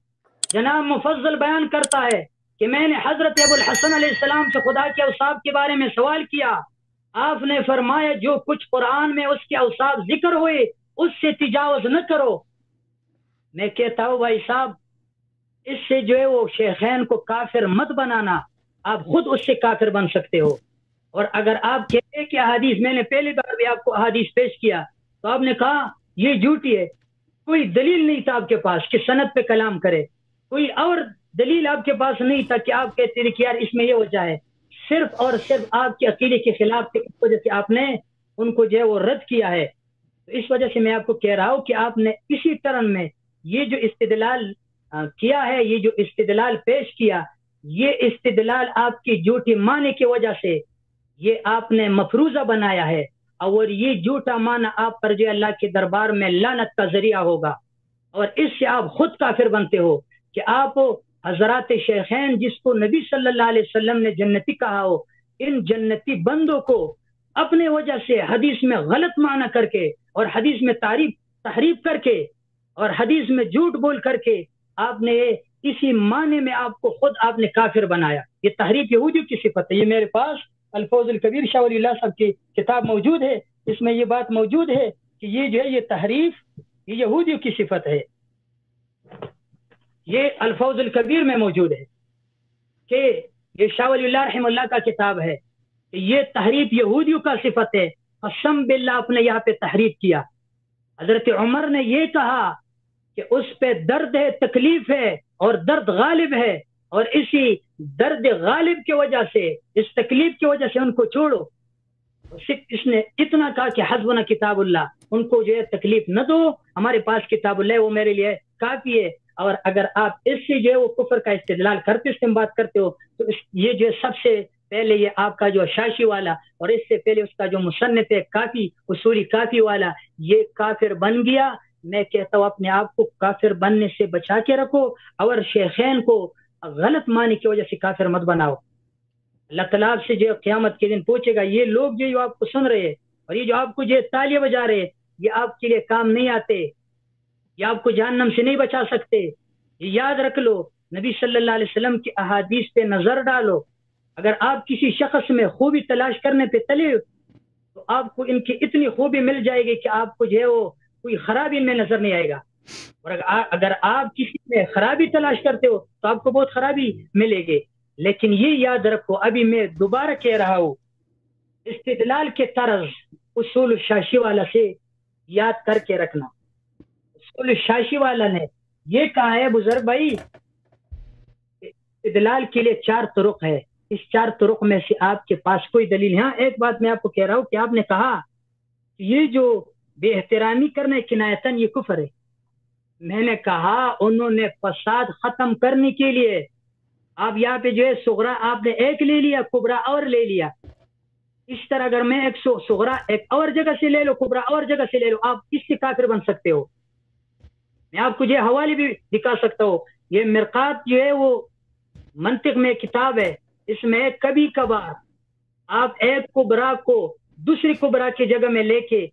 جناب مفضل بیان کرتا ہے کہ میں نے حضرت ابو الحسن علیہ السلام سے خدا کے اوصاف کے بارے میں سوال کیا، آپ نے فرمایا جو کچھ قرآن میں اس کے اوصاف ذکر ہوئے اس سے تجاوز نہ کرو۔ میں کہتا ہوں بھائی صاحب، اس سے جو ہے وہ شیخین کو کافر مت بنانا، آپ خود اس سے کافر بن سکتے ہو۔ اور اگر آپ کہتے کہ احادیث، میں نے پہلی بار بھی آپ کو احادیث پیش کیا تو آپ نے کہا یہ جھوٹی ہے، کوئی دلیل نہیں تھا آپ کے پاس کہ سند پہ کلام کرے، کوئی اور دلیل آپ کے پاس نہیں تھا کہ آپ کہتے تھے کہ یار اس میں یہ وجہ ہے، صرف اور صرف آپ کے عقیدے کے خلاف تھے، اس وجہ سے آپ نے ان کو جو ہے وہ رد کیا ہے۔ تو اس وجہ سے میں آپ کو کہہ رہا ہوں کہ آپ نے اسی ٹرن میں یہ جو استدلال کیا ہے، یہ جو استدلال پیش کیا، یہ استدلال آپ کی جھوٹی معنی کی وجہ سے یہ آپ نے مفروضہ بنایا ہے، اور یہ جھوٹا معنی آپ پر جو اللہ کے دربار میں لعنت کا ذریعہ ہوگا، اور اس سے آپ خود کافر بنتے ہو کہ آپ حضرات شیخین جس کو نبی صلی اللہ علیہ وسلم نے جنتی کہا ہو، ان جنتی بندوں کو اپنے وجہ سے حدیث میں غلط معنی کر کے اور حدیث میں تحریف کر کے اور حدیث میں جھوٹ بول کر کے آپ نے اسی معنی میں آپ کو خود آپ نے کافر بنایا۔ یہ تحریف یہودیوں کی صفت ہے۔ یہ میرے پاس الفوظ الکبیر شاہ ولی اللہ صاحب کی کتاب موجود ہے، اس میں یہ بات موجود ہے کہ یہ جو ہے یہ تحریف یہ یہودیوں کی صفت ہے۔ یہ الفوظ الکبیر میں موجود ہے کہ یہ شاہ ولی اللہ رحمہ اللہ کا کتاب ہے کہ یہ تحریف یہودیوں کا صفت ہے۔ قسم باللہ آپ نے یہاں پہ تحریف کیا۔ حضرت عمر نے یہ کہا کہ اس پہ درد ہے، تکلیف ہے اور درد غالب ہے، اور اسی درد غالب کی وجہ سے، اس تکلیف کی وجہ سے ان کو چھوڑو۔ اس نے اتنا کہا کہ حسبنا کتاب اللہ، ان کو جو ہے تکلیف نہ دو، ہمارے پاس کتاب اللہ ہے، وہ میرے لیے کافی ہے۔ اور اگر آپ اس سے جو ہے وہ کفر کا استدلال کرتے استنباط کرتے ہو تو یہ جو ہے سب سے پہلے یہ آپ کا جو شاشی والا اور اس سے پہلے اس کا جو مصنف ہے کافی اصولی کافی والا، یہ کافر بن گیا۔ میں کہتا ہوں اپنے آپ کو کافر بننے سے بچا کے رکھو، اور شیخین کو غلط معنی کی وجہ سے کافر مت بناؤ۔ اللہ تعالیٰ سے جو قیامت کے دن پوچھے گا، یہ لوگ جو آپ کو سن رہے ہیں اور یہ جو آپ کو جو تالیاں بجا رہے ہیں، یہ آپ کے لیے کام نہیں آتے، یہ آپ کو جہنم سے نہیں بچا سکتے۔ یہ یاد رکھ لو، نبی صلی اللہ علیہ وسلم کی احادیث پہ نظر ڈالو۔ اگر آپ کسی شخص میں خوبی تلاش کرنے پہ تلے تو آپ کو ان کی اتنی خوبی مل جائے گی کہ آپ کو جو ہے وہ کوئی خرابی میں نظر نہیں آئے گا، اور اگر آپ کسی میں خرابی تلاش کرتے ہو تو آپ کو بہت خرابی ملے گی۔ لیکن یہ یاد رکھو، ابھی میں دوبارہ کہہ رہا ہوں، استدلال کے طرز اصول شاشی والا سے یاد کر کے رکھنا۔ اصول شاشی والا نے یہ کہا ہے بزرگ بھائی، استدلال کے لیے 4 طرق ہے، اس 4 طرق میں سے آپ کے پاس کوئی دلیل ہے؟ ہاں، ایک بات میں آپ کو کہہ رہا ہوں کہ آپ نے کہا یہ جو بے احترامی کرنا کنایتاً یہ کفر ہے۔ میں نے کہا انہوں نے فساد ختم کرنے کے لیے، آپ یہاں پہ جو ہے صغرا آپ نے ایک لے لیا، کبرا اور لے لیا۔ اس طرح اگر میں ایک صغرا ایک اور جگہ سے لے لو، کبرا اور جگہ سے لے لو، آپ اس سے کافر بن سکتے ہو۔ میں آپ کو جو حوالے بھی دکھا سکتا ہوں۔ یہ مرقات جو ہے وہ منطق میں کتاب ہے، اس میں کبھی کبھار آپ ایک کبرا کو دوسری کبرا کی جگہ میں لے کے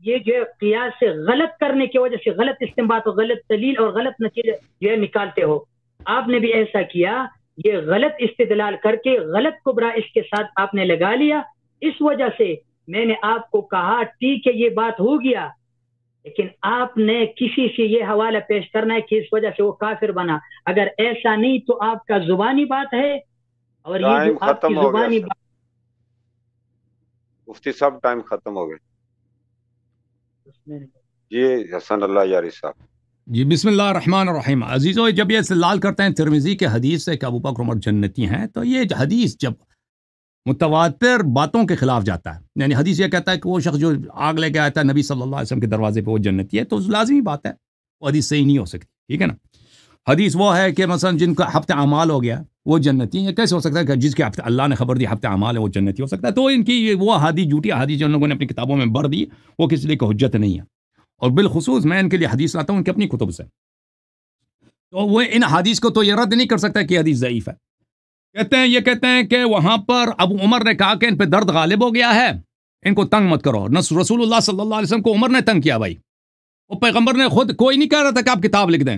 یہ جو ہے قیاس سے غلط کرنے کی وجہ سے غلط استنباط اور غلط دلیل اور غلط نتیجے جو ہے نکالتے ہو۔ آپ نے بھی ایسا کیا، یہ غلط استدلال کر کے غلط کبرا اس کے ساتھ آپ نے لگا لیا۔ اس وجہ سے میں نے آپ کو کہا ٹھیک ہے یہ بات ہو گیا، لیکن آپ نے کسی سے یہ حوالہ پیش کرنا ہے کہ اس وجہ سے وہ کافر بنا۔ اگر ایسا نہیں تو آپ کا زبانی بات ہے، اور یہ جو آپ کی زبانی بات، مفتی صاحب ٹائم ختم ہو گیا۔ جی حسن اللہ یاری صاحب جی، بسم اللہ الرحمن الرحیم۔ عزیزو، جب یہ استدلال کرتے ہیں ترمذی کے حدیث سے کہ ابو بکر عمر جنتی ہیں، تو یہ حدیث جب متواتر باتوں کے خلاف جاتا ہے، یعنی حدیث یہ کہتا ہے کہ وہ شخص جو آگ لے کے آتا ہے نبی صلی اللہ علیہ وسلم کے دروازے پہ وہ جنتی ہے، تو لازمی بات ہے وہ حدیث صحیح نہیں ہو سکتی، ٹھیک ہے نا۔ حدیث وہ ہے کہ مثلا جن کا ہفتہ اعمال ہو گیا وہ جنتی ہیں، کیسے ہو سکتا ہے کہ جس کے ہفتہ اللہ نے خبر دی ہفتہ اعمال ہے وہ جنتی ہو سکتا ہے؟ تو ان کی وہ احادیث جھوٹی احادیث جو ان لوگوں نے اپنی کتابوں میں بھر دی، وہ کسی لیے کوئی حجت نہیں ہے، اور بالخصوص میں ان کے لیے حدیث لاتا ہوں ان کی اپنی کتب سے، تو وہ ان حدیث کو تو یہ رد نہیں کر سکتا کہ حدیث ضعیف ہے۔ یہ کہتے ہیں کہ وہاں پر ابو عمر نے کہا کہ ان پہ درد غالب ہو گیا ہے، ان کو تنگ مت کرو۔ رسول اللہ صلی اللہ علیہ وسلم کو عمر نے تنگ کیا بھائی، وہ پیغمبر نے خود کوئی نہیں کہہ رہا تھا کہ آپ کتاب لکھ دیں،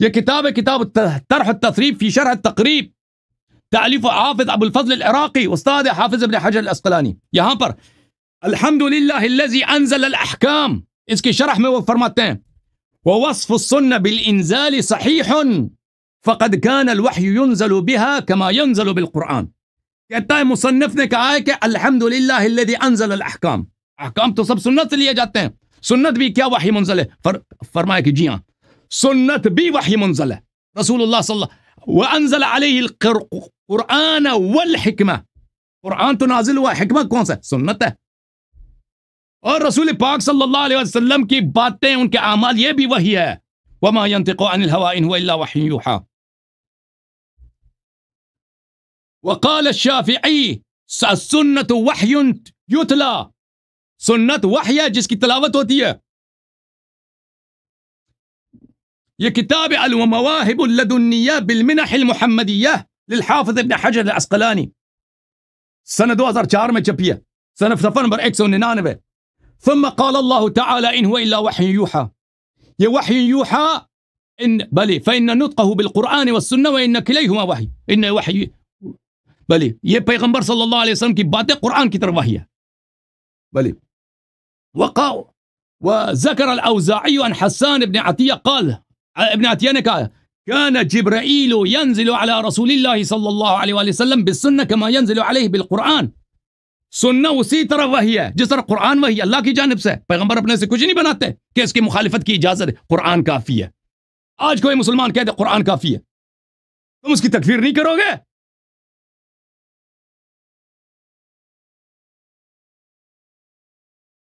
یہ کتاب ہے کتاب طرح التثریب فی شرح التقریب، تالیف حافظ ابو الفضل العراقی، استاد حافظ ابن حجر الاسقلانی. یہاں پر الحمدللہ الذی انزل الاحکام، اس کی شرح میں وہ فرماتے ہیں ووصف السنة بالانزال صحیح فقد كان الوحی ينزل بها كما ينزل بالقرآن. کہتا ہے مصنف نے کہا ہے کہ الحمدللہ الذی انزل الاحکام، احکام تو سب سنت سے لیے جاتے ہیں، سنت بھی کیا وحی منزل ہے؟ فرمایا کہ جی ہاں سنت بھی وحی منزل ہے. رسول اللہ صلی اللہ وانزل علیہ القرآن والحکمہ، قرآن تو نازل ہوا، حکمت کون سا؟ سنت ہے. اور رسول پاک صلی اللہ علیہ وسلم کی باتیں، ان کے اعمال، یہ بھی وحی ہے. وما ينطق عن الهوى ان هو الا وحی یوحى. وقال الشافعی السنة وحی یتلا، سنت وحی ہے جس کی تلاوت ہوتی ہے. یہ کتاب المواہب اللدنیہ بالمنح المحمدیہ للحافظ ابن حجر الاسقلانی سنہ 2004 میں چھپی ہے، صفحہ نمبر 199. ثم قال اللہ تعالی ان هو الا وحی یوحى، یہ وحی یوحى ان بلی فإن نطقه بالقرآن والسنة وإن كليهما وحی، ان وحی بلی یہ پیغمبر صلی اللہ علیہ وسلم کی باتیں قرآن کی طرف وحی ہے. بلی وذكر الأوزاعي عن حسان بن عطية قال، ابن عطیہ نے کہا كان جبرائيل ينزل على رسول الله صلی اللہ علیہ وآلہ وسلم بالسنة كما ينزل عليه بالقرآن. سننا اسی طرح وحی ہے جس طرح قرآن وحی اللہ کی جانب سے. پیغمبر اپنے سے کچھ نہیں بناتے کہ اس کی مخالفت کی اجازت ہے، قرآن کافی ہے. آج کوئی مسلمان کہتے قرآن کافی ہے، تم اس کی تکفیر نہیں کرو گے؟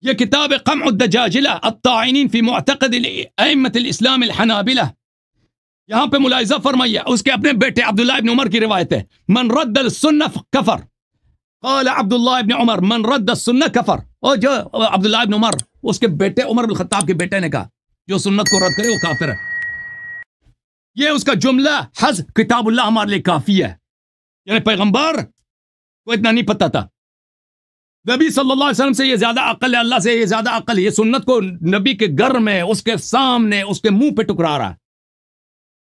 یہ کتاب قمع الدجاجلہ الطاعنین فی معتقد ائمۃ الاسلام الحنابلہ. یہاں پہ ملاحظہ فرمائیے، اس کے اپنے بیٹے عبداللہ ابن عمر کی روایت ہے من رد السنہ کفر. قال عبداللہ ابن عمر من رد السنہ کفر. اور جو عبداللہ ابن عمر، اس کے بیٹے عمر بن الخطاب کے بیٹے نے کہا جو سنت کو رد کرے وہ کافر ہے. یہ اس کا جملہ حز کتاب اللہ ہمارے لیے کافی ہے. یعنی پیغمبر کو اتنا نہیں پتہ تھا، نبی صلی اللہ علیہ وسلم سے یہ زیادہ عقل ہے، اللہ سے یہ زیادہ عقل ہے. یہ سنت کو نبی کے گھر میں، اس کے سامنے، اس کے منہ پہ ٹکرا رہا ہے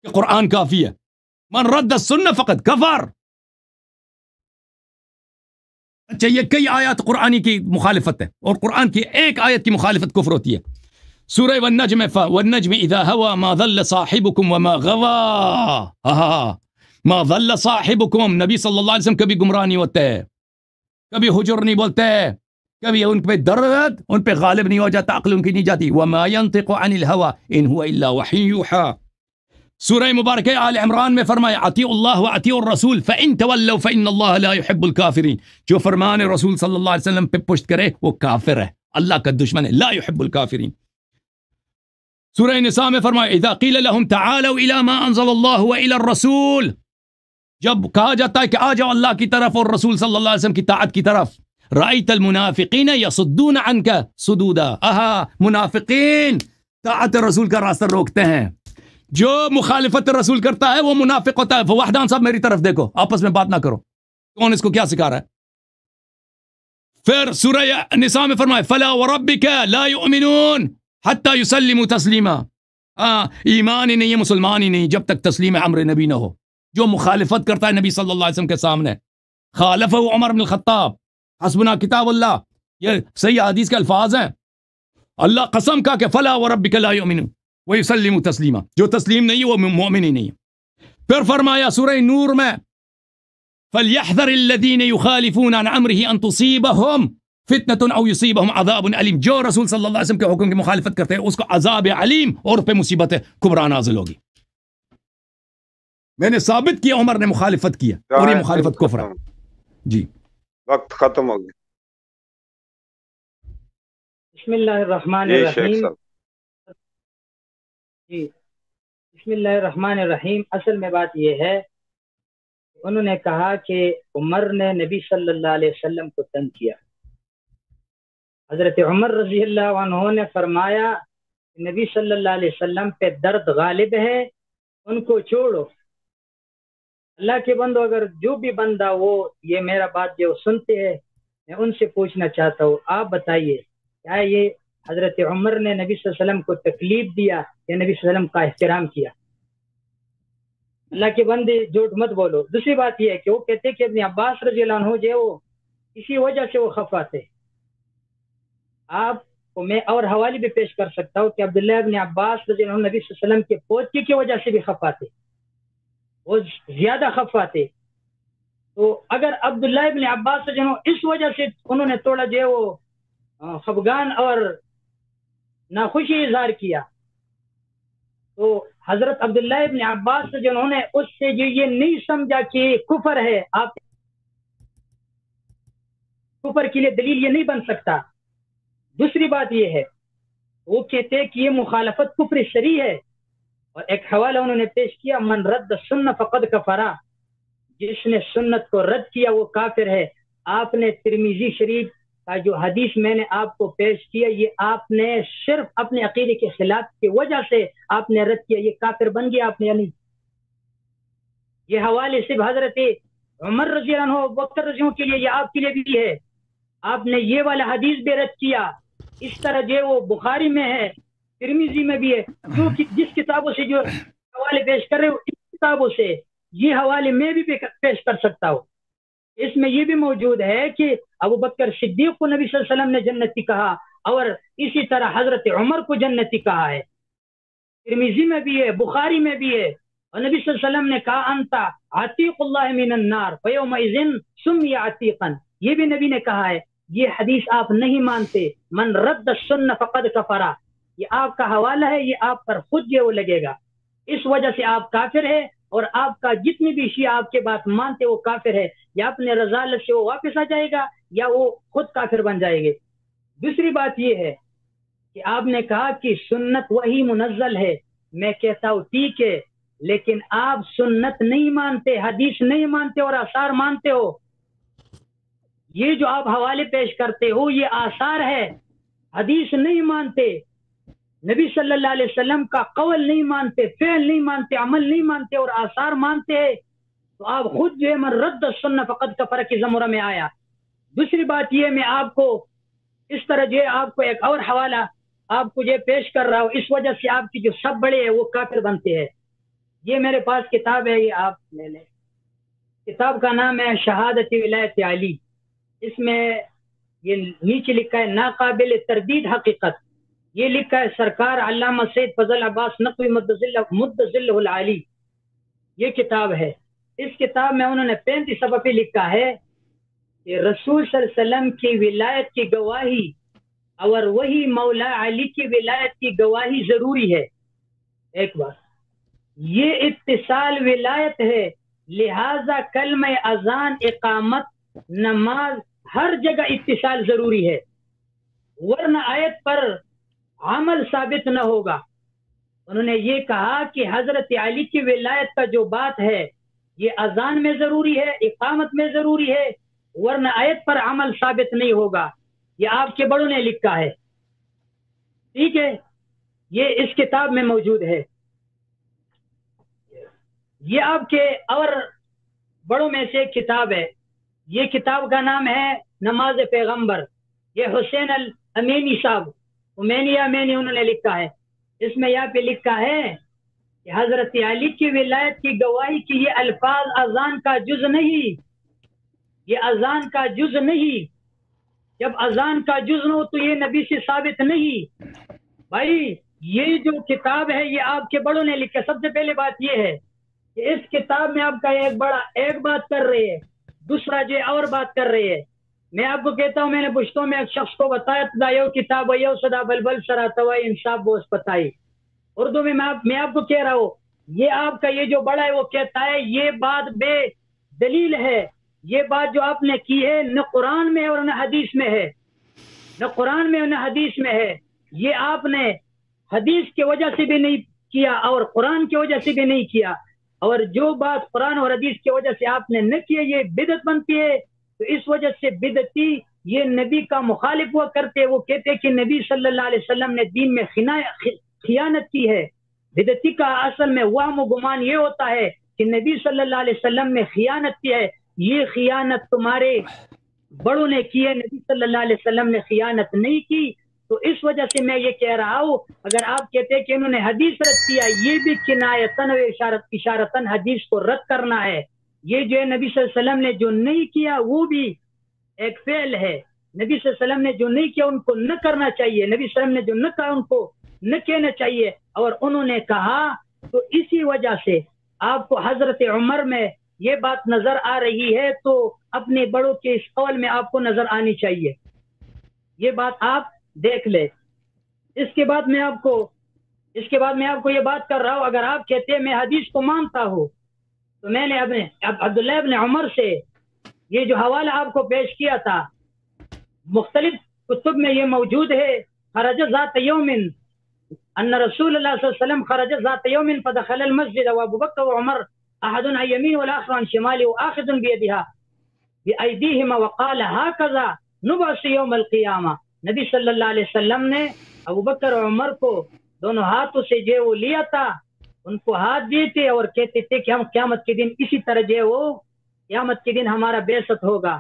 کہ قرآن کافی ہے. من رد السنہ فقط کفر. اچھا یہ کئی آیات قرآنی کی مخالفت ہے، اور قرآن کی ایک آیت کی مخالفت کفر ہوتی ہے. سورہ والنجم اذا هوى ما ضل صاحبكم وما غوى. ما ضل صاحبكم، نبی صلی اللہ علیہ وسلم کبھی گمراہ نہیں ہوتے، کبھی حجر نہیں بولتے، کبھی ان پہ درد ان پہ غالب نہیں ہو جاتا، عقل ان کی نہیں جاتی. وما ينطق عن الهوى ان هو الا وحی یوحى. سورہ مبارکہ آل عمران میں فرمایا اطیعوا اللہ واطیعوا الرسول فان تولوا فان اللہ لا يحب الكافرین. جو فرمان رسول صلی اللہ علیہ وسلم پہ پشت کرے وہ کافر ہے، اللہ کا دشمن ہے. لا يحب الكافرین. سورہ نساء میں فرمایا اذا قیل لهم تعالوا الى ما انزل اللہ والى الرسول، جب کہا جاتا ہے کہ آ جاؤ اللہ کی طرف اور رسول صلی اللہ علیہ وسلم کی طاعت کی طرف، رأیت المنافقین یصدون عنک صدودا. منافقین طاعت رسول کا راستہ روکتے ہیں. جو مخالفت رسول کرتا ہے وہ منافق ہوتا ہے. وحدان صاحب میری طرف دیکھو، آپس میں بات نہ کرو، کون اس کو کیا سکھا رہا ہے؟ پھر سورہ نساء میں فرمائے فلا وربک لا یؤمنون حتی یسلموا تسلیما. ایمان ہی نہیں ہے، مسلمان ہی نہیں جب تک تسلیم امر نبی نہ ہو. جو مخالفت کرتا ہے نبی صلی اللہ علیہ وسلم کے سامنے، خالفہ عمر بن الخطاب، حسبنا کتاب اللہ، یہ صحیح حدیث کے الفاظ ہیں. اللہ قسم کا کہ فلا وربک لا یؤمنون ویسلموا تسلیما، جو تسلیم نہیں وہ مومن ہی نہیں ہے. پھر فرمایا سورہ نور میں فلیحذر الذین یخالفون عن امرہ ان تصیبہم فتنۃ او یصیبہم عذاب علیم. جو رسول صلی اللہ علیہ وسلم کے حکم کی مخالفت کرتے ہیں اس کو عذاب علیم اور پہ مصیبت کبریٰ نازل ہوگی. میں نے ثابت کیا عمر نے مخالفت کیا اور یہ مخالفت کفر ہے. جی وقت ختم ہو گیا. بسم اللہ الرحمن الرحیم. جی بسم اللہ الرحمن الرحیم. اصل میں بات یہ ہے، انہوں نے کہا کہ عمر نے نبی صلی اللہ علیہ وسلم کو تنگ کیا. حضرت عمر رضی اللہ عنہ نے فرمایا نبی صلی اللہ علیہ وسلم پہ درد غالب ہے، ان کو چھوڑو. اللہ کے بندو، اگر جو بھی بندہ وہ یہ میرا بات جو سنتے ہیں، میں ان سے پوچھنا چاہتا ہوں، آپ بتائیے کیا یہ حضرت عمر نے نبی صلی اللہ علیہ وسلم کو تکلیف دیا یا نبی صلی اللہ علیہ وسلم کا احترام کیا؟ اللہ کے بندے جھوٹ مت بولو۔ دوسری بات یہ ہے کہ وہ کہتے ہیں کہ ابن عباس رضی اللہ عنہ جو ہے وہ اسی وجہ سے وہ خفا تھے۔ آپ کو میں اور حوالے بھی پیش کر سکتا ہوں کہ عبداللہ ابن عباس رضی اللہ عنہ نبی صلی اللہ علیہ وسلم کے پوتی کی وجہ سے بھی خفا تھے، وہ زیادہ خفا تھے۔ تو اگر عبداللہ ابن عباس رضی اللہ عنہ اس وجہ سے انہوں نے تھوڑا جو ہے وہ خفگان اور ناخوشی اظہار کیا، تو حضرت عبداللہ ابن عباس رضی اللہ عنہ نے اس سے جو یہ نہیں سمجھا کہ کفر ہے، آپ کفر کے لیے دلیل یہ نہیں بن سکتا۔ دوسری بات یہ ہے وہ کہتے ہیں کہ یہ مخالفت کفر شرعی ہے، اور ایک حوالہ انہوں نے پیش کیا من رد سنت فقد کفرا، جس نے سنت کو رد کیا وہ کافر ہے۔ آپ نے ترمذی شریف کا جو حدیث میں نے آپ کو پیش کیا، یہ آپ نے صرف اپنے عقیدے کے خلاف کی وجہ سے آپ نے رد کیا، یہ کافر بن گیا آپ نے، یعنی یہ حوالے صرف حضرت عمر رضی اللہ عنہ بکر رضی اللہ عنہ کے لیے یا آپ کے لیے بھی ہے۔ آپ نے یہ والا حدیث بھی رد کیا، اس طرح جو وہ بخاری میں ہے، ترمذی میں بھی ہے، جو جس کتابوں سے جو حوالے پیش کر رہے ہو اس کتابوں سے یہ حوالے میں بھی پیش کر سکتا ہوں۔ اس میں یہ بھی موجود ہے کہ ابو بکر صدیق کو نبی صلی اللہ علیہ وسلم نے جنتی کہا، اور اسی طرح حضرت عمر کو جنتی کہا ہے، ترمذی میں بھی ہے، بخاری میں بھی ہے، اور نبی صلی اللہ علیہ وسلم نے کہا انتا عتیق اللہ من النار فیومئذ سمی عتیقا، یہ بھی نبی نے کہا ہے۔ یہ حدیث آپ نہیں مانتے، من رد السنہ فقد کفرا، یہ آپ کا حوالہ ہے، یہ آپ پر خود جو وہ لگے گا، اس وجہ سے آپ کافر ہے، اور آپ کا جتنی بھی شیعہ آپ کے بات مانتے وہ کافر ہے، یا اپنے رضالت سے وہ واپس آ جائے گا یا وہ خود کافر بن جائے گے۔ دوسری بات یہ ہے کہ آپ نے کہا کہ سنت وہی منزل ہے، میں کہتا ہوں ٹھیک ہے، لیکن آپ سنت نہیں مانتے، حدیث نہیں مانتے اور آثار مانتے ہو۔ یہ جو آپ حوالے پیش کرتے ہو یہ آثار ہے، حدیث نہیں مانتے، نبی صلی اللہ علیہ وسلم کا قول نہیں مانتے، فعل نہیں مانتے، عمل نہیں مانتے، اور آثار مانتے ہیں، تو آپ خود جو ہے من رد السنہ فقد کفر کی زمرہ میں آیا۔ دوسری بات یہ میں آپ کو اس طرح جو ہے آپ کو ایک اور حوالہ آپ کو یہ پیش کر رہا ہوں، اس وجہ سے آپ کی جو سب بڑے ہیں وہ کافر بنتے ہیں۔ یہ میرے پاس کتاب ہے، یہ آپ لے لیں، کتاب کا نام ہے شہادت ولایت علی، اس میں یہ نیچے لکھا ہے ناقابل تردید حقیقت، یہ لکھا ہے سرکار علامہ سید فضل عباس نقوی مدظلہ العالی، یہ کتاب ہے۔ اس کتاب میں انہوں نے 35 صفحے پہ لکھا ہے کہ رسول صلی اللہ علیہ وسلم کی ولایت کی گواہی اور وہی مولا علی کی ولایت کی گواہی ضروری ہے۔ ایک بات، یہ اتصال ولایت ہے، لہذا کلمہ اذان، اقامت، نماز، ہر جگہ اتصال ضروری ہے، ورنہ آیت پر عمل ثابت نہ ہوگا۔ انہوں نے یہ کہا کہ حضرت علی کی ولایت کا جو بات ہے یہ اذان میں ضروری ہے، اقامت میں ضروری ہے، ورنہ آیت پر عمل ثابت نہیں ہوگا، یہ آپ کے بڑوں نے لکھا ہے، ٹھیک ہے، یہ اس کتاب میں موجود ہے۔ یہ آپ کے اور بڑوں میں سے ایک کتاب ہے، یہ کتاب کا نام ہے نماز پیغمبر، یہ حسین الامینی صاحب امینی انہوں نے لکھا ہے۔ اس میں یہاں پہ لکھا ہے کہ حضرت علی کی ولایت کی گواہی کی یہ الفاظ اذان کا جز نہیں، یہ اذان کا جز نہیں، جب اذان کا جز نہ ہو تو یہ نبی سے ثابت نہیں۔ بھائی یہ جو کتاب ہے یہ آپ کے بڑوں نے لکھا۔ سب سے پہلے بات یہ ہے کہ اس کتاب میں آپ کا ایک بات کر رہے ہیں، دوسرا جو اور بات کر رہے ہیں۔ میں آپ کو کہتا ہوں، میں نے پشتوں میں ایک شخص کو بتایا تھا یو کتاب یو صدا بلبل سرا توائی انصاف بوس پتائی، اردو میں میں آپ کو کہہ رہا ہوں، یہ آپ کا یہ جو بڑا ہے وہ کہتا ہے یہ بات بے دلیل ہے، یہ بات جو آپ نے کی ہے نہ قرآن میں اور نہ حدیث میں ہے، نہ قرآن میں اور نہ حدیث میں ہے، یہ آپ نے حدیث کی وجہ سے بھی نہیں کیا اور قرآن کی وجہ سے بھی نہیں کیا، اور جو بات قرآن اور حدیث کی وجہ سے آپ نے نہ کی یہ بدعت بنتی ہے۔ تو اس وجہ سے بدعتی یہ نبی کا مخالف ہوا کرتے، وہ کہتے کہ نبی صلی اللہ علیہ وسلم نے دین میں خیانت کی ہے۔ بدعتی کا اصل میں وہم و گمان یہ ہوتا ہے کہ نبی صلی اللہ علیہ وسلم نے خیانت کی ہے، یہ خیانت تمہارے بڑوں نے کی ہے، نبی صلی اللہ علیہ وسلم نے خیانت نہیں کی۔ تو اس وجہ سے میں یہ کہہ رہا ہوں، اگر آپ کہتے ہیں کہ انہوں نے حدیث رد کیا، یہ بھی کنایتاً و اشارتاً حدیث کو رد کرنا ہے۔ یہ جو ہے نبی صلی اللہ علیہ وسلم نے جو نہیں کیا وہ بھی ایک فعل ہے، نبی صلی اللہ علیہ وسلم نے جو نہیں کیا ان کو نہ کرنا چاہیے، نبی صلی اللہ علیہ وسلم نے جو نہ کہا ان کو نہ کہنا چاہیے، اور انہوں نے کہا۔ تو اسی وجہ سے آپ کو حضرت عمر میں یہ بات نظر آ رہی ہے، تو اپنے بڑوں کے اس قول میں آپ کو نظر آنی چاہیے، یہ بات آپ دیکھ لیں۔ اس کے بعد میں آپ کو یہ بات کر رہا ہوں، اگر آپ کہتے ہیں میں حدیث کو مانتا ہوں، تو میں نے عبداللہ ابن عمر سے یہ جو حوالہ آپ کو پیش کیا تھا، مختلف کتب میں یہ موجود ہے، خرج ذات یوم ان رسول اللہ صلی اللہ علیہ وسلم خرج ذات یوم فدخل المسجد وابو بکر وعمر احد عن یمین والاخر عن شمال واخذ بأیدیہما وقال هكذا نبعث یوم القیامہ۔ نبی صلی اللہ علیہ وسلم نے ابو بکر اور عمر کو دونوں ہاتھوں سے جو وہ لیا تھا، ان کو ہاتھ دیے تھے اور کہتے تھے کہ ہم قیامت کے دن اسی طرح جو وہ قیامت کے دن ہمارا بعثت ہوگا۔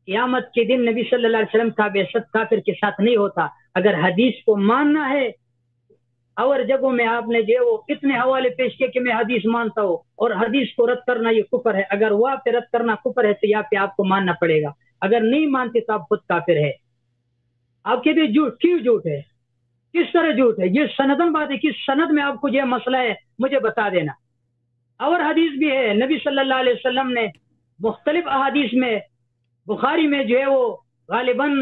قیامت کے دن نبی صلی اللہ علیہ وسلم کا بعثت کافر کے ساتھ نہیں ہوتا۔ اگر حدیث کو ماننا ہے، اور جگہوں میں آپ نے جو وہ اتنے حوالے پیش کیے کہ میں حدیث مانتا ہوں، اور حدیث کو رد کرنا یہ کفر ہے، اگر وہاں پہ رد کرنا کفر ہے تو یہاں پہ آپ کو ماننا پڑے گا، اگر نہیں مانتے تو آپ خود کافر ہے۔ آپ کہتے ہیں جھوٹ، کیوں جھوٹ ہے، کس طرح جھوٹ ہے؟ یہ سندن بات ہے، کس سند میں آپ کو یہ مسئلہ ہے مجھے بتا دینا۔ اور حدیث بھی ہے، نبی صلی اللہ علیہ وسلم نے مختلف احادیث میں، بخاری میں جو ہے وہ غالباً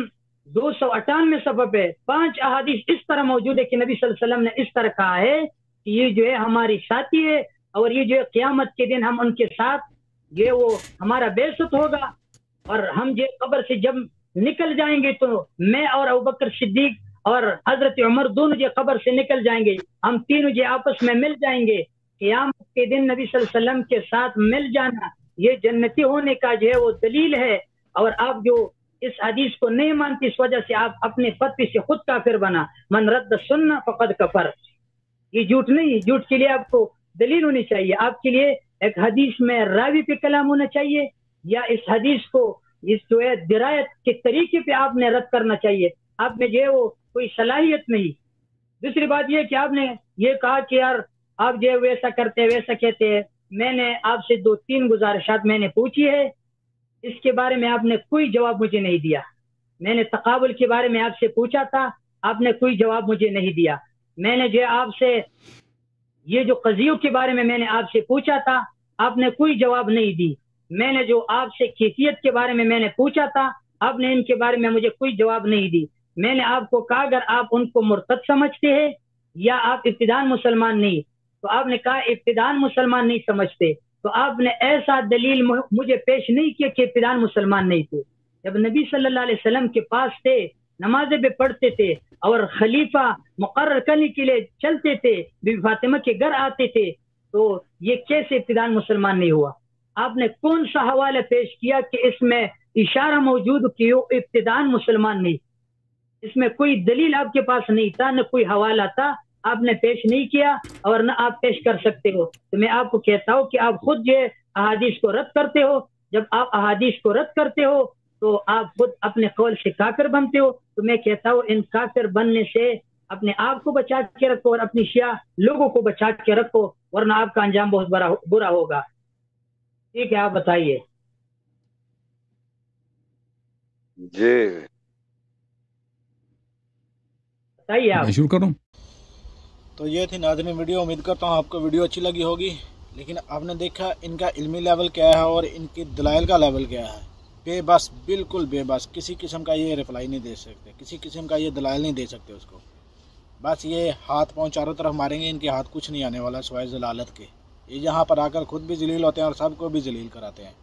298 صفحے پہ 5 احادیث اس طرح موجود ہے کہ نبی صلی اللہ علیہ وسلم نے اس طرح کہا ہے کہ یہ جو ہے ہماری ساتھی ہے، اور یہ جو ہے قیامت کے دن ہم ان کے ساتھ یہ وہ ہمارا بعثت ہوگا، اور ہم جو قبر سے جب نکل جائیں گے تو میں اور ابوبکر صدیق اور حضرت عمر دونوں جو قبر سے نکل جائیں گے، ہم تینوں جو آپس میں مل جائیں گے۔ قیامت کے دن نبی صلی اللہ علیہ وسلم کے ساتھ مل جانا یہ جنتی ہونے کا جو ہے وہ دلیل ہے، اور آپ جو اس حدیث کو نہیں مانتی، اس وجہ سے آپ اپنے فتوی سے خود کافر بنا۔ من رد سننا فقد کفر۔ یہ جھوٹ نہیں، جھوٹ کے لیے آپ کو دلیل ہونی چاہیے، آپ کے لیے ایک حدیث میں راوی پہ کلام ہونا چاہیے، یا اس حدیث کو اس جو ہے درایت کے طریقے پہ آپ نے رد کرنا چاہیے، آپ میں جو ہے وہ کوئی صلاحیت نہیں۔ دوسری بات یہ کہ آپ نے یہ کہا کہ یار آپ جو ہے ویسا کرتے ہیں ویسا کہتے ہیں، میں نے آپ سے 2-3 گزارشات میں نے پوچھی ہے، اس کے بارے میں آپ نے کوئی جواب مجھے نہیں دیا۔ میں نے تقابل کے بارے میں آپ سے پوچھا تھا، آپ نے کوئی جواب مجھے نہیں دیا۔ میں نے جو آپ سے یہ جو قضیوں کے بارے میں نے آپ سے پوچھا تھا، آپ نے کوئی جواب نہیں دی۔ میں نے جو آپ سے کیفیت کے بارے میں نے پوچھا تھا، آپ نے ان کے بارے میں مجھے کوئی جواب نہیں دی۔ میں نے آپ کو کہا اگر آپ ان کو مرتد سمجھتے ہیں یا آپ ابتداً مسلمان نہیں، تو آپ نے کہا ابتداً مسلمان نہیں سمجھتے، تو آپ نے ایسا دلیل مجھے پیش نہیں کیا کہ ابتداً مسلمان نہیں تھے۔ جب نبی صلی اللہ علیہ وسلم کے پاس تھے، نمازیں بھی پڑھتے تھے، اور خلیفہ مقرر کرنے کے لیے چلتے تھے، بی بی فاطمہ کے گھر آتے تھے، تو یہ کیسے ابتداً مسلمان نہیں ہوا؟ آپ نے کون سا حوالہ پیش کیا کہ اس میں اشارہ موجود کہ وہ ابتداً مسلمان نہیں؟ اس میں کوئی دلیل آپ کے پاس نہیں تھا، نہ کوئی حوالہ تھا، آپ نے پیش نہیں کیا، اور نہ آپ پیش کر سکتے ہو۔ تو میں آپ کو کہتا ہوں کہ آپ خود جو احادیث کو رد کرتے ہو، جب آپ احادیث کو رد کرتے ہو تو آپ خود اپنے قول سے کافر بنتے ہو۔ تو میں کہتا ہوں ان کافر بننے سے اپنے آپ کو بچا کے رکھو، اور اپنی شیعہ لوگوں کو بچا کے رکھو، ورنہ آپ کا انجام بہت برا ہوگا۔ ٹھیک ہے، آپ بتائیے۔ جی بتائیے آپ۔ میں شروع کروں؟ تو یہ تھی ناظرین ویڈیو، امید کرتا ہوں آپ کو ویڈیو اچھی لگی ہوگی، لیکن آپ نے دیکھا ان کا علمی لیول کیا ہے اور ان کی دلائل کا لیول کیا ہے۔ بے بس، بالکل بے بس، کسی قسم کا یہ رپلائی نہیں دے سکتے، کسی قسم کا یہ دلائل نہیں دے سکتے اس کو، بس یہ ہاتھ پاؤں چاروں طرف ماریں گے، ان کے ہاتھ کچھ نہیں آنے والا سوائے ذلالت کے۔ یہ یہاں پر آ کر خود بھی ذلیل ہوتے ہیں اور سب کو بھی ذلیل کراتے ہیں۔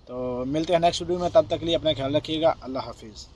تو ملتے ہیں نیکسٹ ویڈیو میں، تب تک کے لیے اپنا خیال رکھیے گا، اللہ حافظ۔